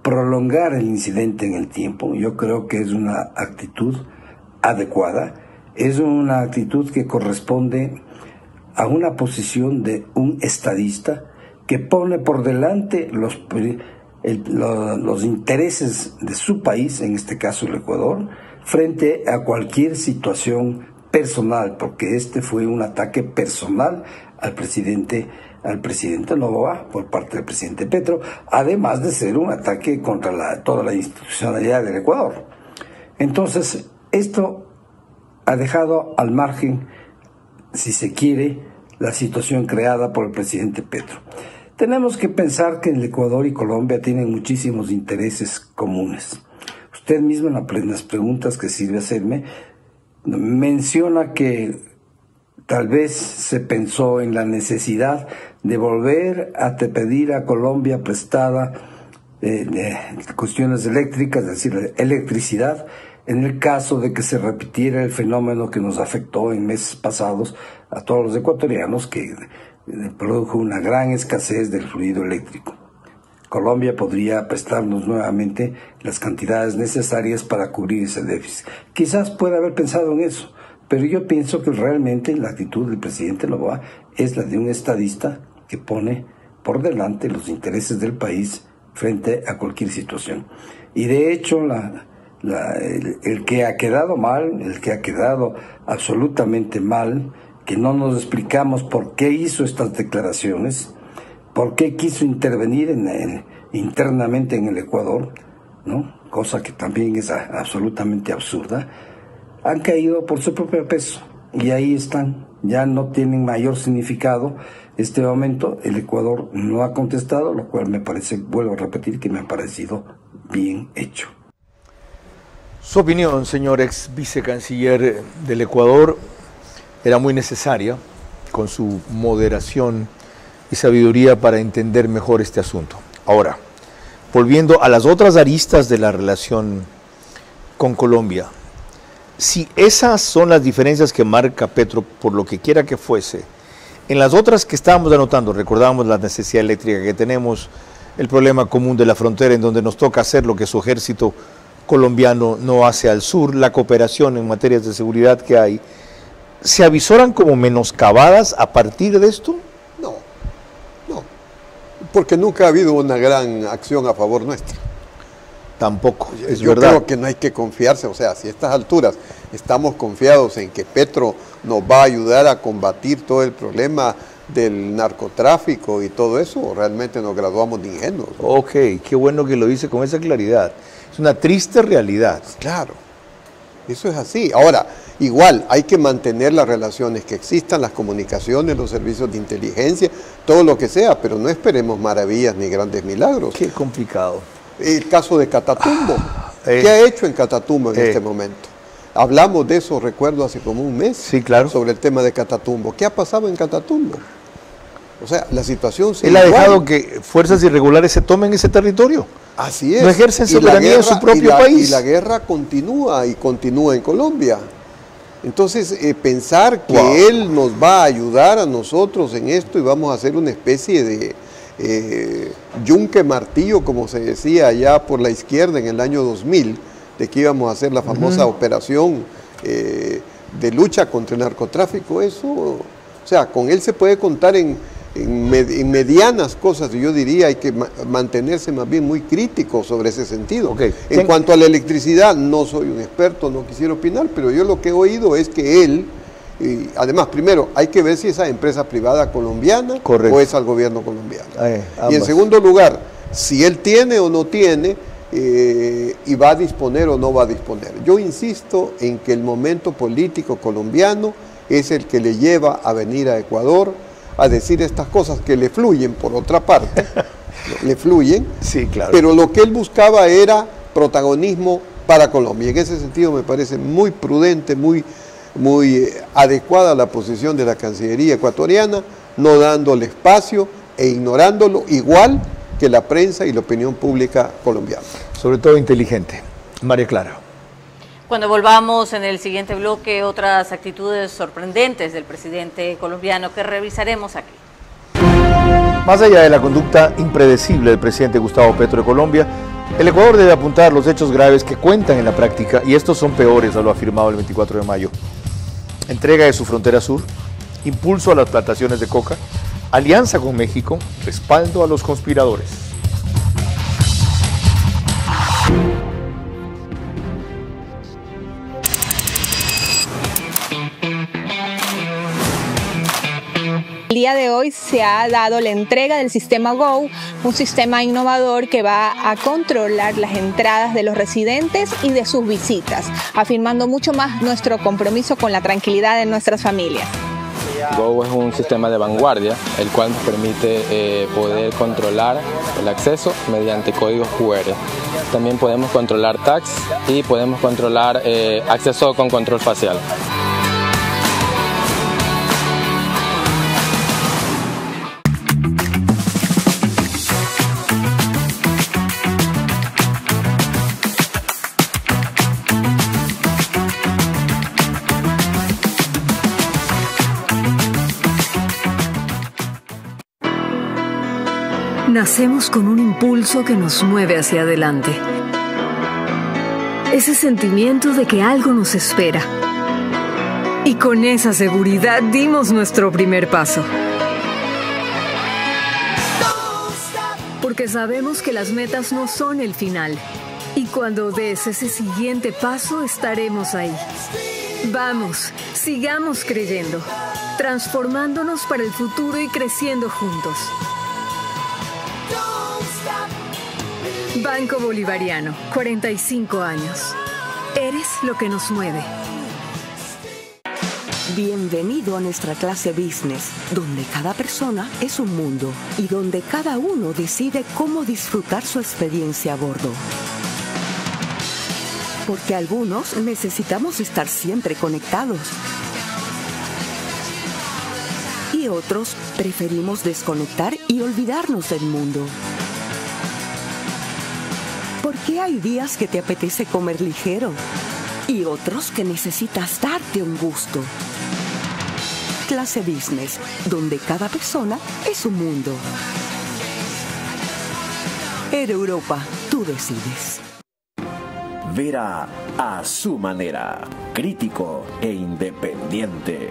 prolongar el incidente en el tiempo, yo creo que es una actitud adecuada, es una actitud que corresponde a una posición de un estadista que pone por delante los intereses de su país, en este caso el Ecuador, frente a cualquier situación personal, porque este fue un ataque personal al presidente Noboa por parte del presidente Petro, además de ser un ataque contra toda la institucionalidad del Ecuador. Entonces, esto ha dejado al margen si se quiere, la situación creada por el presidente Petro. Tenemos que pensar que el Ecuador y Colombia tienen muchísimos intereses comunes. Usted mismo en las preguntas que sirve hacerme menciona que tal vez se pensó en la necesidad de volver a pedir a Colombia prestada cuestiones eléctricas, es decir, electricidad, en el caso de que se repitiera el fenómeno que nos afectó en meses pasados a todos los ecuatorianos, que produjo una gran escasez del fluido eléctrico. Colombia podría prestarnos nuevamente las cantidades necesarias para cubrir ese déficit. Quizás pueda haber pensado en eso, pero yo pienso que realmente la actitud del presidente Noboa es la de un estadista que pone por delante los intereses del país frente a cualquier situación. Y de hecho, el que ha quedado mal, el que ha quedado absolutamente mal, que no nos explicamos por qué hizo estas declaraciones, por qué quiso intervenir internamente en el Ecuador, ¿no? Cosa que también es absolutamente absurda, han caído por su propio peso y ahí están, ya no tienen mayor significado. Este momento el Ecuador no ha contestado, lo cual me parece, vuelvo a repetir, que me ha parecido bien hecho. Su opinión, señor ex vicecanciller del Ecuador, era muy necesaria, con su moderación y sabiduría para entender mejor este asunto. Ahora, volviendo a las otras aristas de la relación con Colombia, si esas son las diferencias que marca Petro, por lo que quiera que fuese, en las otras que estábamos anotando, recordábamos la necesidad eléctrica que tenemos, el problema común de la frontera en donde nos toca hacer lo que su ejército colombiano no hace al sur, la cooperación en materias de seguridad que hay, ¿se avisoran como menoscabadas a partir de esto? No, porque nunca ha habido una gran acción a favor nuestra. Tampoco, es Yo verdad. creo que no hay que confiarse, o sea, si a estas alturas estamos confiados en que Petro nos va a ayudar a combatir todo el problema del narcotráfico y todo eso, realmente nos graduamos de ingenuos. Ok, qué bueno que lo dice con esa claridad. Es una triste realidad. Claro, eso es así. Ahora, igual hay que mantener las relaciones que existan, las comunicaciones, los servicios de inteligencia, todo lo que sea, pero no esperemos maravillas ni grandes milagros. Qué complicado. El caso de Catatumbo. ¿Qué ha hecho en Catatumbo en este momento? Hablamos de eso, recuerdo, hace como un mes. Sí, claro. Sobre el tema de Catatumbo. ¿Qué ha pasado en Catatumbo? O sea, la situación sigue Él ha igual. dejado que fuerzas irregulares se tomen ese territorio. Así es. No ejercen soberanía en su propio país. Y la guerra continúa y continúa en Colombia. Entonces, pensar que él nos va a ayudar a nosotros en esto y vamos a hacer una especie de yunque martillo, como se decía allá por la izquierda en el año 2000, de que íbamos a hacer la famosa operación de lucha contra el narcotráfico, eso, o sea, con él se puede contar en medianas cosas, y yo diría hay que mantenerse más bien muy crítico sobre ese sentido. En cuanto a la electricidad, no soy un experto, no quisiera opinar, pero yo lo que he oído es que él, y además, primero, hay que ver si esa empresa privada colombiana o es al gobierno colombiano. Y en segundo lugar, si él tiene o no tiene, y va a disponer o no va a disponer. Yo insisto en que el momento político colombiano es el que le lleva a venir a Ecuador a decir estas cosas que le fluyen por otra parte, le fluyen, sí, claro. Pero lo que él buscaba era protagonismo para Colombia. En ese sentido me parece muy prudente, muy adecuada la posición de la Cancillería ecuatoriana, no dándole espacio e ignorándolo, igual que la prensa y la opinión pública colombiana. Sobre todo inteligente. María Clara. Cuando volvamos en el siguiente bloque, otras actitudes sorprendentes del presidente colombiano que revisaremos aquí. Más allá de la conducta impredecible del presidente Gustavo Petro de Colombia, el Ecuador debe apuntar los hechos graves que cuentan en la práctica, y estos son peores a lo afirmado el 24 de mayo. Entrega de su frontera sur, impulso a las plantaciones de coca, alianza con México, respaldo a los conspiradores. El día de hoy se ha dado la entrega del sistema Go, un sistema innovador que va a controlar las entradas de los residentes y de sus visitas, afirmando mucho más nuestro compromiso con la tranquilidad de nuestras familias. Go es un sistema de vanguardia, el cual nos permite poder controlar el acceso mediante códigos QR. También podemos controlar tags y podemos controlar acceso con control facial. Nacemos con un impulso que nos mueve hacia adelante. Ese sentimiento de que algo nos espera. Y con esa seguridad dimos nuestro primer paso. Porque sabemos que las metas no son el final. Y cuando des ese siguiente paso, estaremos ahí. Vamos, sigamos creyendo, transformándonos para el futuro y creciendo juntos. Banco Bolivariano, 45 años. Eres lo que nos mueve. Bienvenido a nuestra clase Business, donde cada persona es un mundo y donde cada uno decide cómo disfrutar su experiencia a bordo. Porque algunos necesitamos estar siempre conectados. Y otros preferimos desconectar y olvidarnos del mundo. Porque hay días que te apetece comer ligero y otros que necesitas darte un gusto. Clase Business, donde cada persona es un mundo. Air Europa, tú decides. Vera a su manera, crítico e independiente.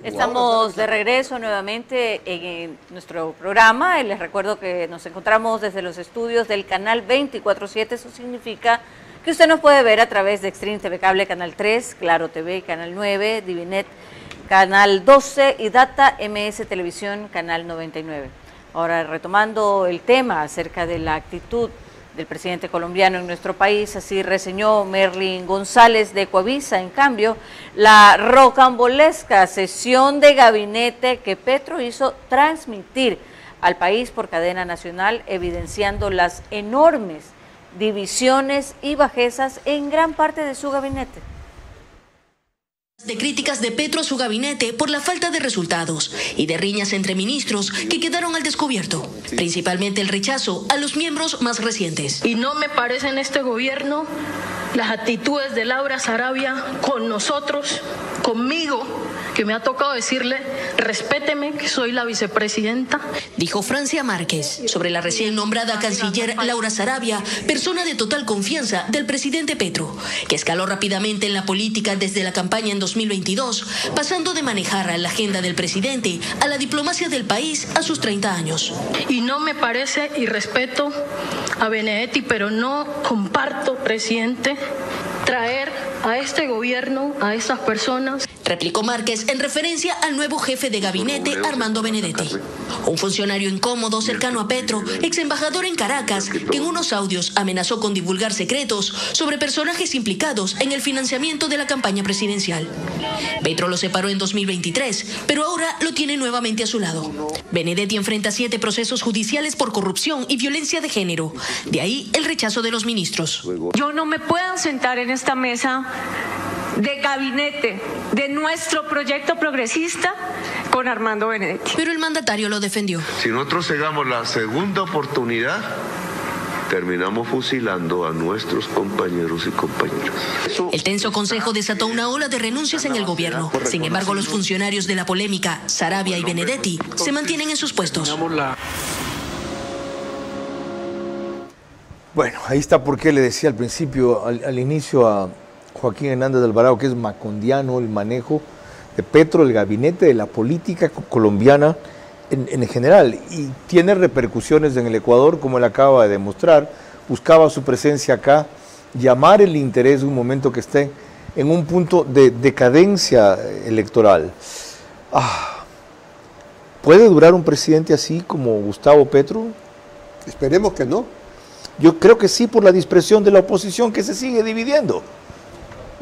Estamos de regreso nuevamente en nuestro programa y les recuerdo que nos encontramos desde los estudios del canal 24/7. Eso significa que usted nos puede ver a través de Extreme TV Cable Canal 3, Claro TV Canal 9, Divinet Canal 12 y Data MS Televisión Canal 99. Ahora, retomando el tema acerca de la actitud del presidente colombiano en nuestro país, así reseñó Merlin González de Coavisa, en cambio, la rocambolesca sesión de gabinete que Petro hizo transmitir al país por cadena nacional, evidenciando las enormes divisiones y bajezas en gran parte de su gabinete. De críticas de Petro a su gabinete por la falta de resultados y de riñas entre ministros que quedaron al descubierto, principalmente el rechazo a los miembros más recientes. Y no me parece en este gobierno las actitudes de Laura Sarabia con nosotros, conmigo, que me ha tocado decirle, respéteme que soy la vicepresidenta. Dijo Francia Márquez sobre la recién nombrada canciller Laura Sarabia, persona de total confianza del presidente Petro, que escaló rápidamente en la política desde la campaña en 2022, pasando de manejar la agenda del presidente a la diplomacia del país a sus 30 años. Y no me parece, y respeto a Benedetti, pero no comparto, presidente, traer a este gobierno, a estas personas. Replicó Márquez en referencia al nuevo jefe de gabinete, Armando Benedetti. Un funcionario incómodo cercano a Petro, ex embajador en Caracas, que en unos audios amenazó con divulgar secretos sobre personajes implicados en el financiamiento de la campaña presidencial. Petro lo separó en 2023, pero ahora lo tiene nuevamente a su lado. Benedetti enfrenta 7 procesos judiciales por corrupción y violencia de género. De ahí el rechazo de los ministros. Yo no me puedo sentar en esta mesa de gabinete de nuestro proyecto progresista con Armando Benedetti. Pero el mandatario lo defendió. Si nosotros cegamos la segunda oportunidad, terminamos fusilando a nuestros compañeros y compañeras. El tenso consejo desató una ola de renuncias en el gobierno. Sin embargo, los funcionarios de la polémica, Sarabia y Benedetti, se mantienen en sus puestos. Bueno, ahí está por qué le decía al principio, al inicio a Joaquín Hernández de Alvarado, que es macondiano el manejo de Petro, el gabinete de la política colombiana en general, y tiene repercusiones en el Ecuador, como él acaba de demostrar. Buscaba su presencia acá, llamar el interés de un momento que esté en un punto de decadencia electoral. ¿Puede durar un presidente así como Gustavo Petro? Esperemos que no. Yo creo que sí, por la dispersión de la oposición que se sigue dividiendo.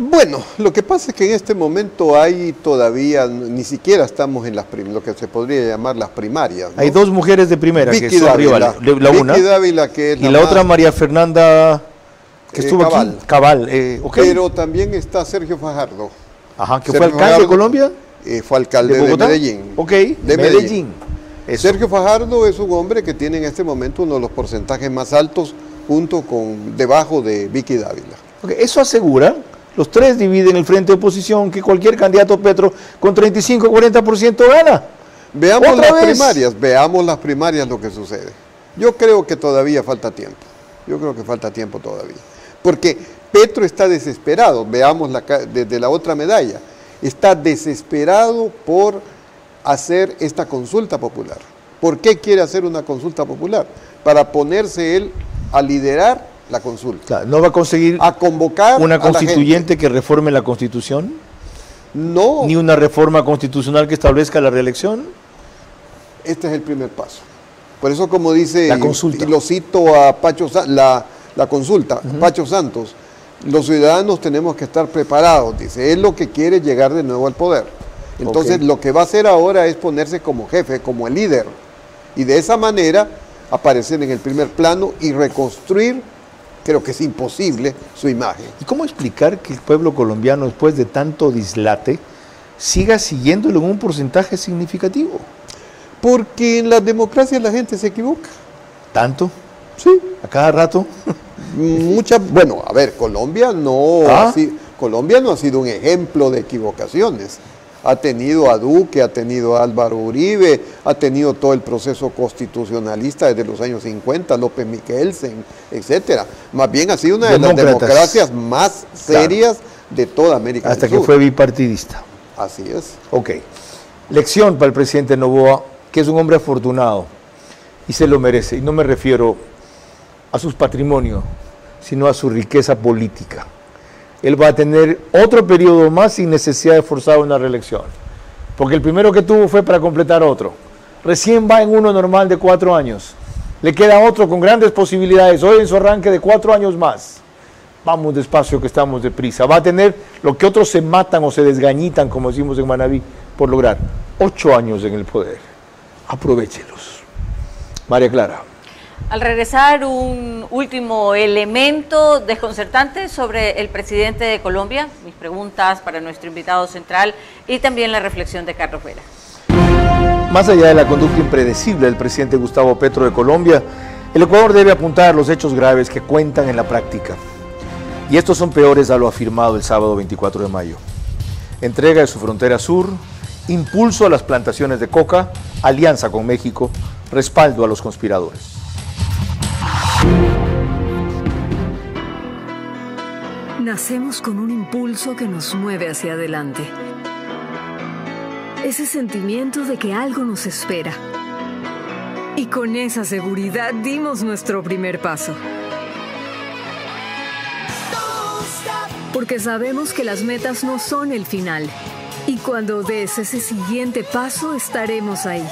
Bueno, lo que pasa es que en este momento hay todavía, ni siquiera estamos en lo que se podría llamar las primarias, ¿no? Hay dos mujeres de primera Vicky que son Dávila, rivales. La una. Vicky Dávila, que es y la otra María Fernanda, que estuvo Cabal. aquí. Cabal. Okay. Pero también está Sergio Fajardo. Ajá, que fue alcalde de Colombia. Fue alcalde de Medellín. Ok, de Medellín. Sergio Fajardo es un hombre que tiene en este momento uno de los porcentajes más altos, debajo de Vicky Dávila. Okay, eso asegura, los tres dividen el frente de oposición, que cualquier candidato Petro con 35-40% gana. Veamos las primarias lo que sucede. Yo creo que todavía falta tiempo. Todavía. Porque Petro está desesperado, veamos desde la otra medalla, está desesperado por hacer esta consulta popular. ¿Por qué quiere hacer una consulta popular? Para ponerse él a liderar la consulta. Claro, ¿no va a conseguir a convocar una constituyente que reforme la Constitución? No. ¿Ni una reforma constitucional que establezca la reelección? Este es el primer paso. Por eso, como dice, la consulta. Y lo cito a Pacho, la consulta, Pacho Santos, los ciudadanos tenemos que estar preparados, dice, él lo que quiere es llegar de nuevo al poder. Entonces, lo que va a hacer ahora es ponerse como jefe, como el líder, y de esa manera aparecer en el primer plano y reconstruir, creo que es imposible, su imagen. ¿Y cómo explicar que el pueblo colombiano, después de tanto dislate, siga siguiéndolo en un porcentaje significativo? Porque en las democracias la gente se equivoca. ¿Tanto? Sí. ¿A cada rato? Bueno, a ver, Colombia no ha sido un ejemplo de equivocaciones. Ha tenido a Duque, ha tenido a Álvaro Uribe, ha tenido todo el proceso constitucionalista desde los años 50, López Michelsen, etcétera. Más bien ha sido una de las democracias más serias de toda América del Sur. Hasta que fue bipartidista. Así es. Ok. Lección para el presidente Noboa, que es un hombre afortunado y se lo merece. Y no me refiero a su patrimonio, sino a su riqueza política. Él va a tener otro periodo más sin necesidad de forzar una reelección. Porque el primero que tuvo fue para completar otro. Recién va en uno normal de 4 años. Le queda otro con grandes posibilidades, hoy en su arranque de 4 años más. Vamos despacio que estamos deprisa. Va a tener lo que otros se matan o se desgañitan, como decimos en Manabí, por lograr 8 años en el poder. Aprovéchelos. María Clara. Al regresar, un último elemento desconcertante sobre el presidente de Colombia, mis preguntas para nuestro invitado central y también la reflexión de Carlos Vera. Más allá de la conducta impredecible del presidente Gustavo Petro de Colombia, el Ecuador debe apuntar los hechos graves que cuentan en la práctica. Y estos son peores a lo afirmado el sábado 24 de mayo. Entrega de su frontera sur, impulso a las plantaciones de coca, alianza con México, respaldo a los conspiradores. Nacemos con un impulso que nos mueve hacia adelante. Ese sentimiento de que algo nos espera. Y con esa seguridad dimos nuestro primer paso. Porque sabemos que las metas no son el final. Y cuando des ese siguiente paso, estaremos ahí.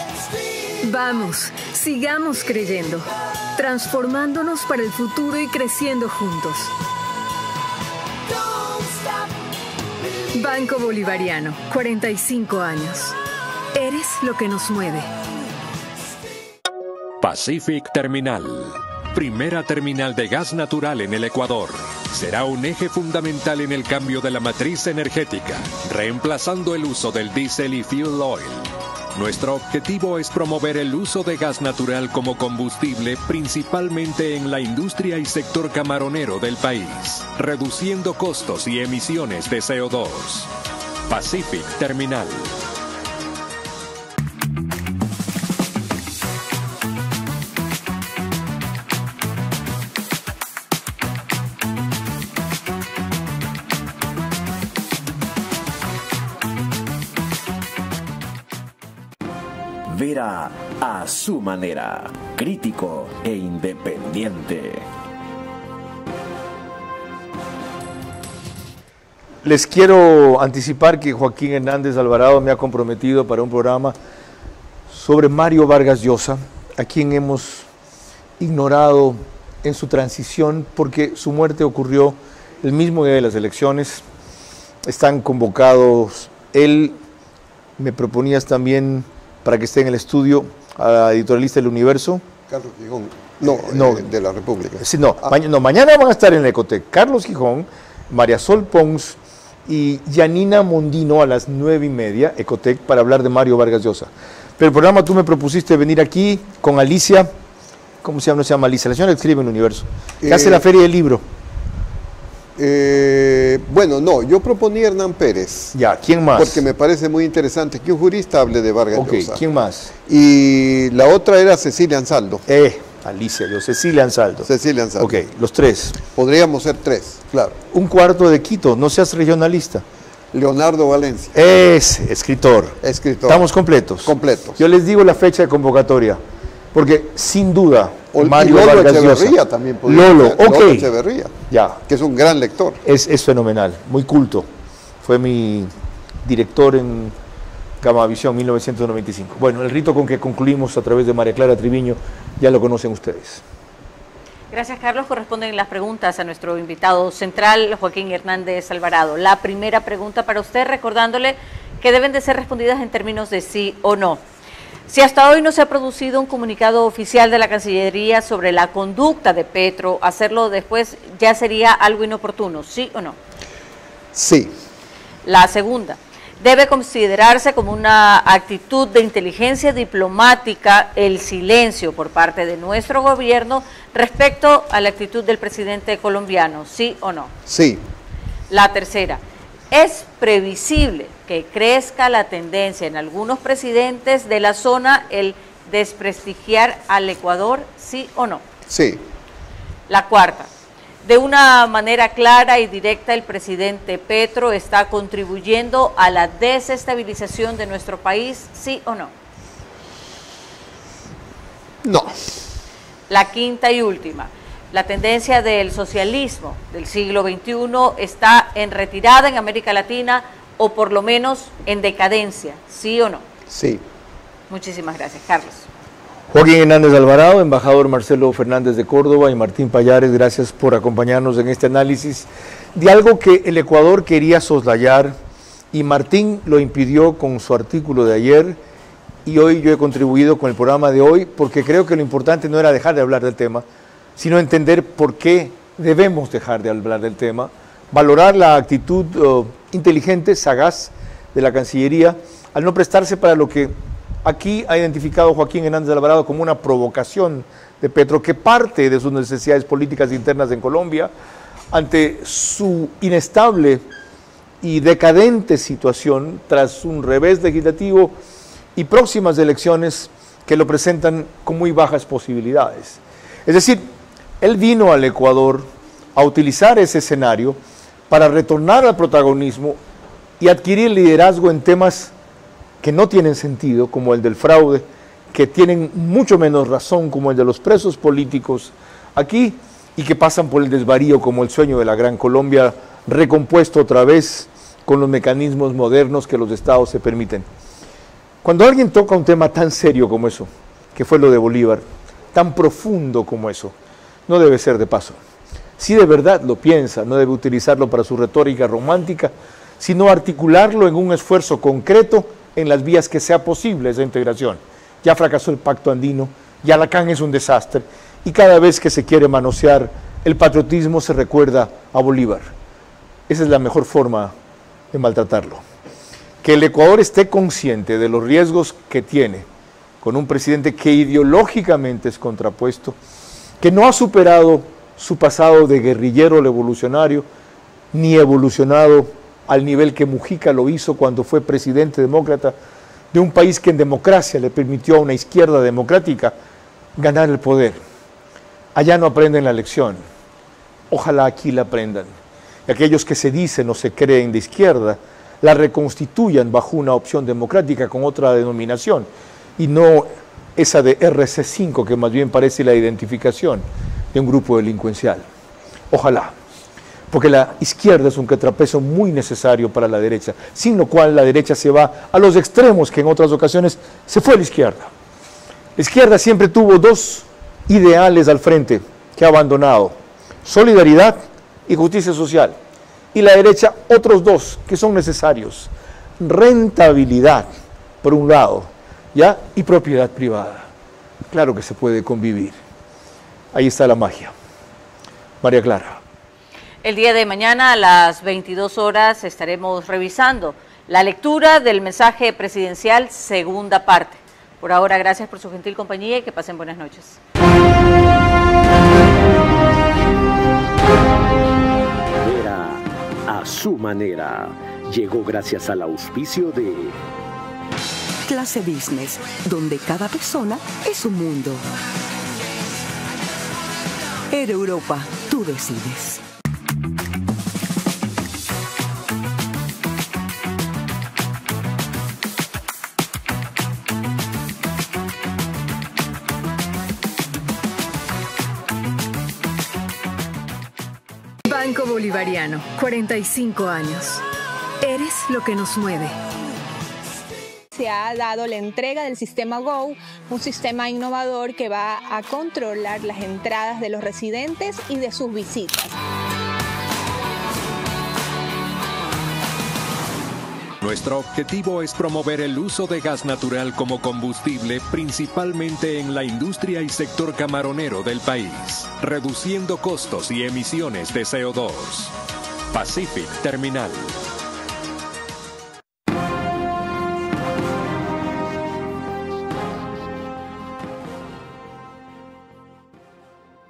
Vamos, sigamos creyendo, transformándonos para el futuro y creciendo juntos. Banco Bolivariano, 45 años. Eres lo que nos mueve. Pacific Terminal, primera terminal de gas natural en el Ecuador. Será un eje fundamental en el cambio de la matriz energética, reemplazando el uso del diésel y fuel oil. Nuestro objetivo es promover el uso de gas natural como combustible, principalmente en la industria y sector camaronero del país, reduciendo costos y emisiones de CO2. Pacific Terminal. Vera a su manera, crítico e independiente. Les quiero anticipar que Joaquín Hernández Alvarado me ha comprometido para un programa sobre Mario Vargas Llosa, a quien hemos ignorado en su transición porque su muerte ocurrió el mismo día de las elecciones están convocados. Él, me proponías también, para que esté en el estudio, a la editorialista del Universo. Carlos Gijón. No, de la República. Sí, mañana van a estar en la Ecotec Carlos Gijón, María Sol Pons y Yanina Mondino a las 9:30, Ecotec, para hablar de Mario Vargas Llosa. Pero el programa tú me propusiste venir aquí con Alicia, ¿cómo se llama? No se llama Alicia, la señora que escribe en el Universo, que hace la Feria del Libro. Bueno, no, yo proponía a Hernán Pérez. Ya, ¿quién más? Porque me parece muy interesante que un jurista hable de Vargas Llosa. ¿Quién más? Y la otra era Cecilia Ansaldo. Alicia, Cecilia Ansaldo. Cecilia Ansaldo. Ok, los tres. Podríamos ser tres, claro. Un cuarto de Quito, no seas regionalista. Leonardo Valencia. Escritor. Estamos completos. Completos. Yo les digo la fecha de convocatoria, porque sin duda Mario Vargas Echeverría también podría Lolo, ser. Lolo Echeverría, que es un gran lector. Es fenomenal, muy culto. Fue mi director en Gamavisión 1995. Bueno, el rito con que concluimos a través de María Clara Triviño ya lo conocen ustedes. Gracias, Carlos. Corresponden las preguntas a nuestro invitado central, Joaquín Hernández Alvarado. La primera pregunta para usted, recordándole que deben de ser respondidas en términos de sí o no. Si hasta hoy no se ha producido un comunicado oficial de la Cancillería sobre la conducta de Petro, hacerlo después ya sería algo inoportuno, ¿sí o no? Sí. La segunda, debe considerarse como una actitud de inteligencia diplomática el silencio por parte de nuestro gobierno respecto a la actitud del presidente colombiano, ¿sí o no? Sí. La tercera, ¿es previsible que crezca la tendencia en algunos presidentes de la zona el desprestigiar al Ecuador, sí o no? Sí. La cuarta, de una manera clara y directa el presidente Petro está contribuyendo a la desestabilización de nuestro país, ¿sí o no? No. La quinta y última, la tendencia del socialismo del siglo XXI está en retirada en América Latina o por lo menos en decadencia, ¿sí o no? Sí. Muchísimas gracias, Carlos. Joaquín Hernández Alvarado, embajador Marcelo Fernández de Córdoba y Martín Pallares, gracias por acompañarnos en este análisis de algo que el Ecuador quería soslayar y Martín lo impidió con su artículo de ayer y hoy yo he contribuido con el programa de hoy porque creo que lo importante no era dejar de hablar del tema, sino entender por qué debemos dejar de hablar del tema, valorar la actitud inteligente, sagaz de la Cancillería al no prestarse para lo que aquí ha identificado Joaquín Hernández Alvarado como una provocación de Petro que parte de sus necesidades políticas internas en Colombia ante su inestable y decadente situación tras un revés legislativo y próximas elecciones que lo presentan con muy bajas posibilidades. Es decir, él vino al Ecuador a utilizar ese escenario para retornar al protagonismo y adquirir liderazgo en temas que no tienen sentido, como el del fraude, que tienen mucho menos razón, como el de los presos políticos aquí, y que pasan por el desvarío, como el sueño de la Gran Colombia, recompuesto otra vez con los mecanismos modernos que los estados se permiten. Cuando alguien toca un tema tan serio como eso, que fue lo de Bolívar, tan profundo como eso, no debe ser de paso. Si de verdad lo piensa, no debe utilizarlo para su retórica romántica, sino articularlo en un esfuerzo concreto en las vías que sea posible esa integración. Ya fracasó el Pacto Andino, ya la CAN es un desastre, y cada vez que se quiere manosear el patriotismo se recuerda a Bolívar. Esa es la mejor forma de maltratarlo. Que el Ecuador esté consciente de los riesgos que tiene con un presidente que ideológicamente es contrapuesto, que no ha superado su pasado de guerrillero revolucionario, ni evolucionado al nivel que Mujica lo hizo cuando fue presidente demócrata de un país que en democracia le permitió a una izquierda democrática ganar el poder. Allá no aprenden la lección, ojalá aquí la aprendan. Y aquellos que se dicen o se creen de izquierda, la reconstituyan bajo una opción democrática con otra denominación, y no esa de RC5, que más bien parece la identificación de un grupo delincuencial. Ojalá. Porque la izquierda es un contrapeso muy necesario para la derecha, sin lo cual la derecha se va a los extremos que en otras ocasiones se fue a la izquierda. La izquierda siempre tuvo dos ideales al frente que ha abandonado: solidaridad y justicia social. y la derecha otros dos que son necesarios. Rentabilidad, por un lado, ¿ya? Y propiedad privada. Claro que se puede convivir. Ahí está la magia. María Clara. El día de mañana a las 22 horas estaremos revisando la lectura del mensaje presidencial, segunda parte. Por ahora, gracias por su gentil compañía y que pasen buenas noches. Era a su manera. Llegó gracias al auspicio de Clase Business, donde cada persona es un mundo. Air Europa, tú decides. Banco Bolivariano, 45 años. Eres lo que nos mueve. Se ha dado la entrega del sistema Go, un sistema innovador que va a controlar las entradas de los residentes y de sus visitas. Nuestro objetivo es promover el uso de gas natural como combustible, principalmente en la industria y sector camaronero del país, reduciendo costos y emisiones de CO2. Pacific Terminal.